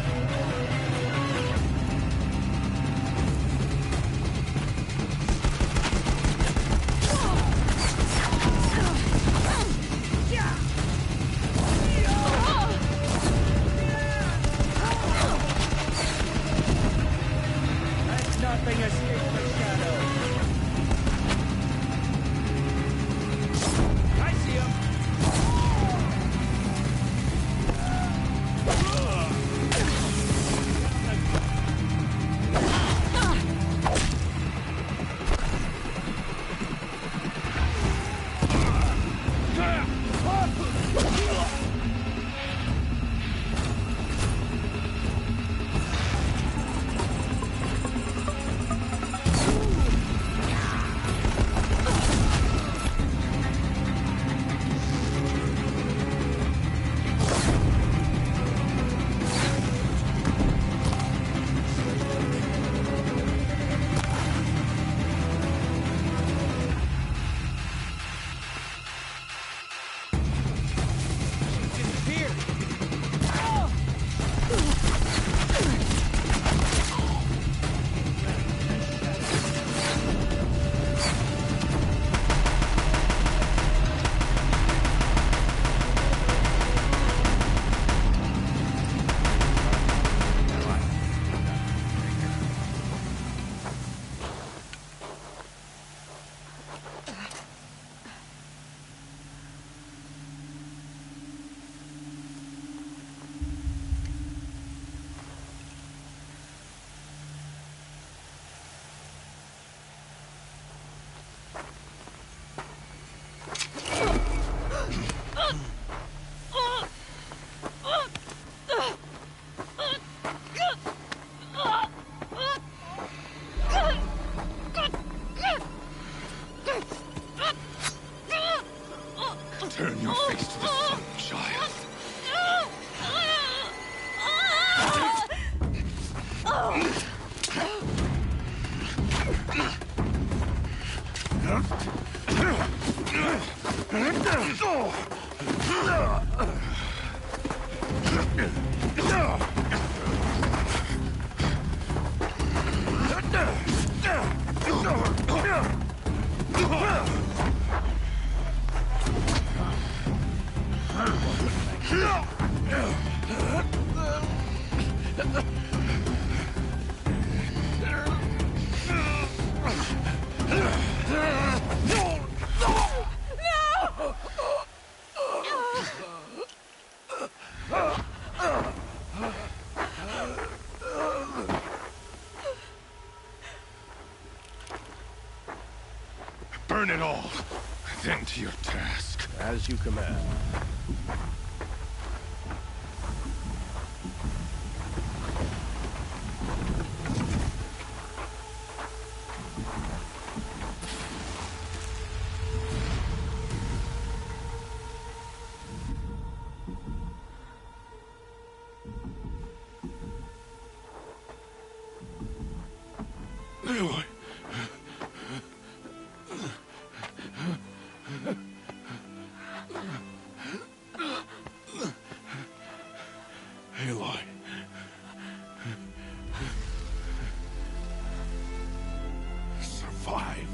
Turn your face to the sun, child. Burn it all, then to your task. As you command. Aloy. Aloy. Survive.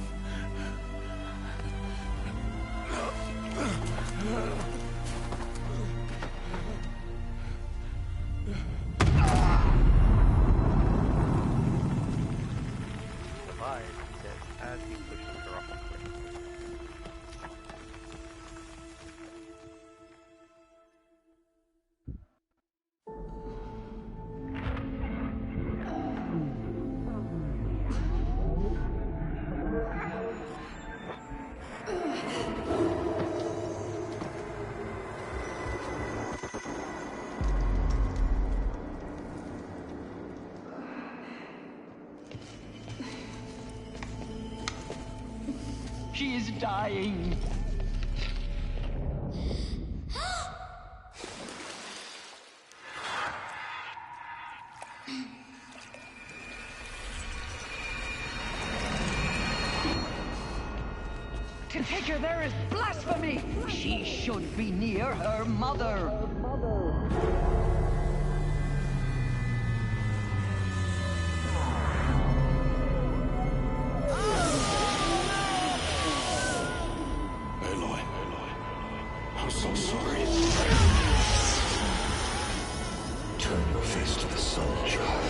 Survive, he says, as he pushes her off a cliff. She is dying. To take her there is blasphemy. She should be near her mother. Aloy. I'm so sorry. Turn your face to the sun, child.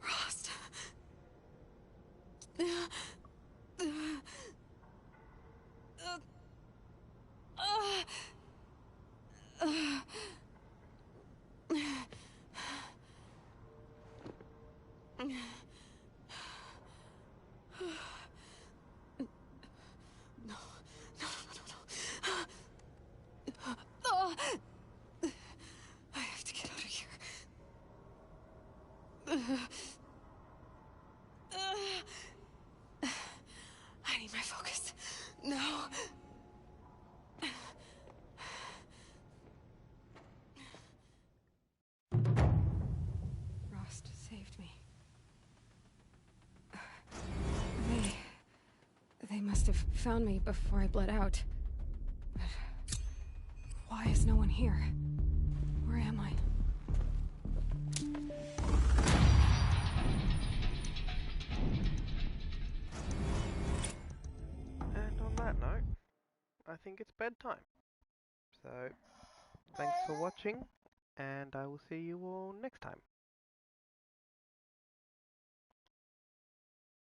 Rost. I have to get out of here. I need my focus. No. Rost saved me. They must have found me before I bled out. But why is no one here? Where am I? And on that note, I think it's bedtime. So, thanks for watching, and I will see you all next time.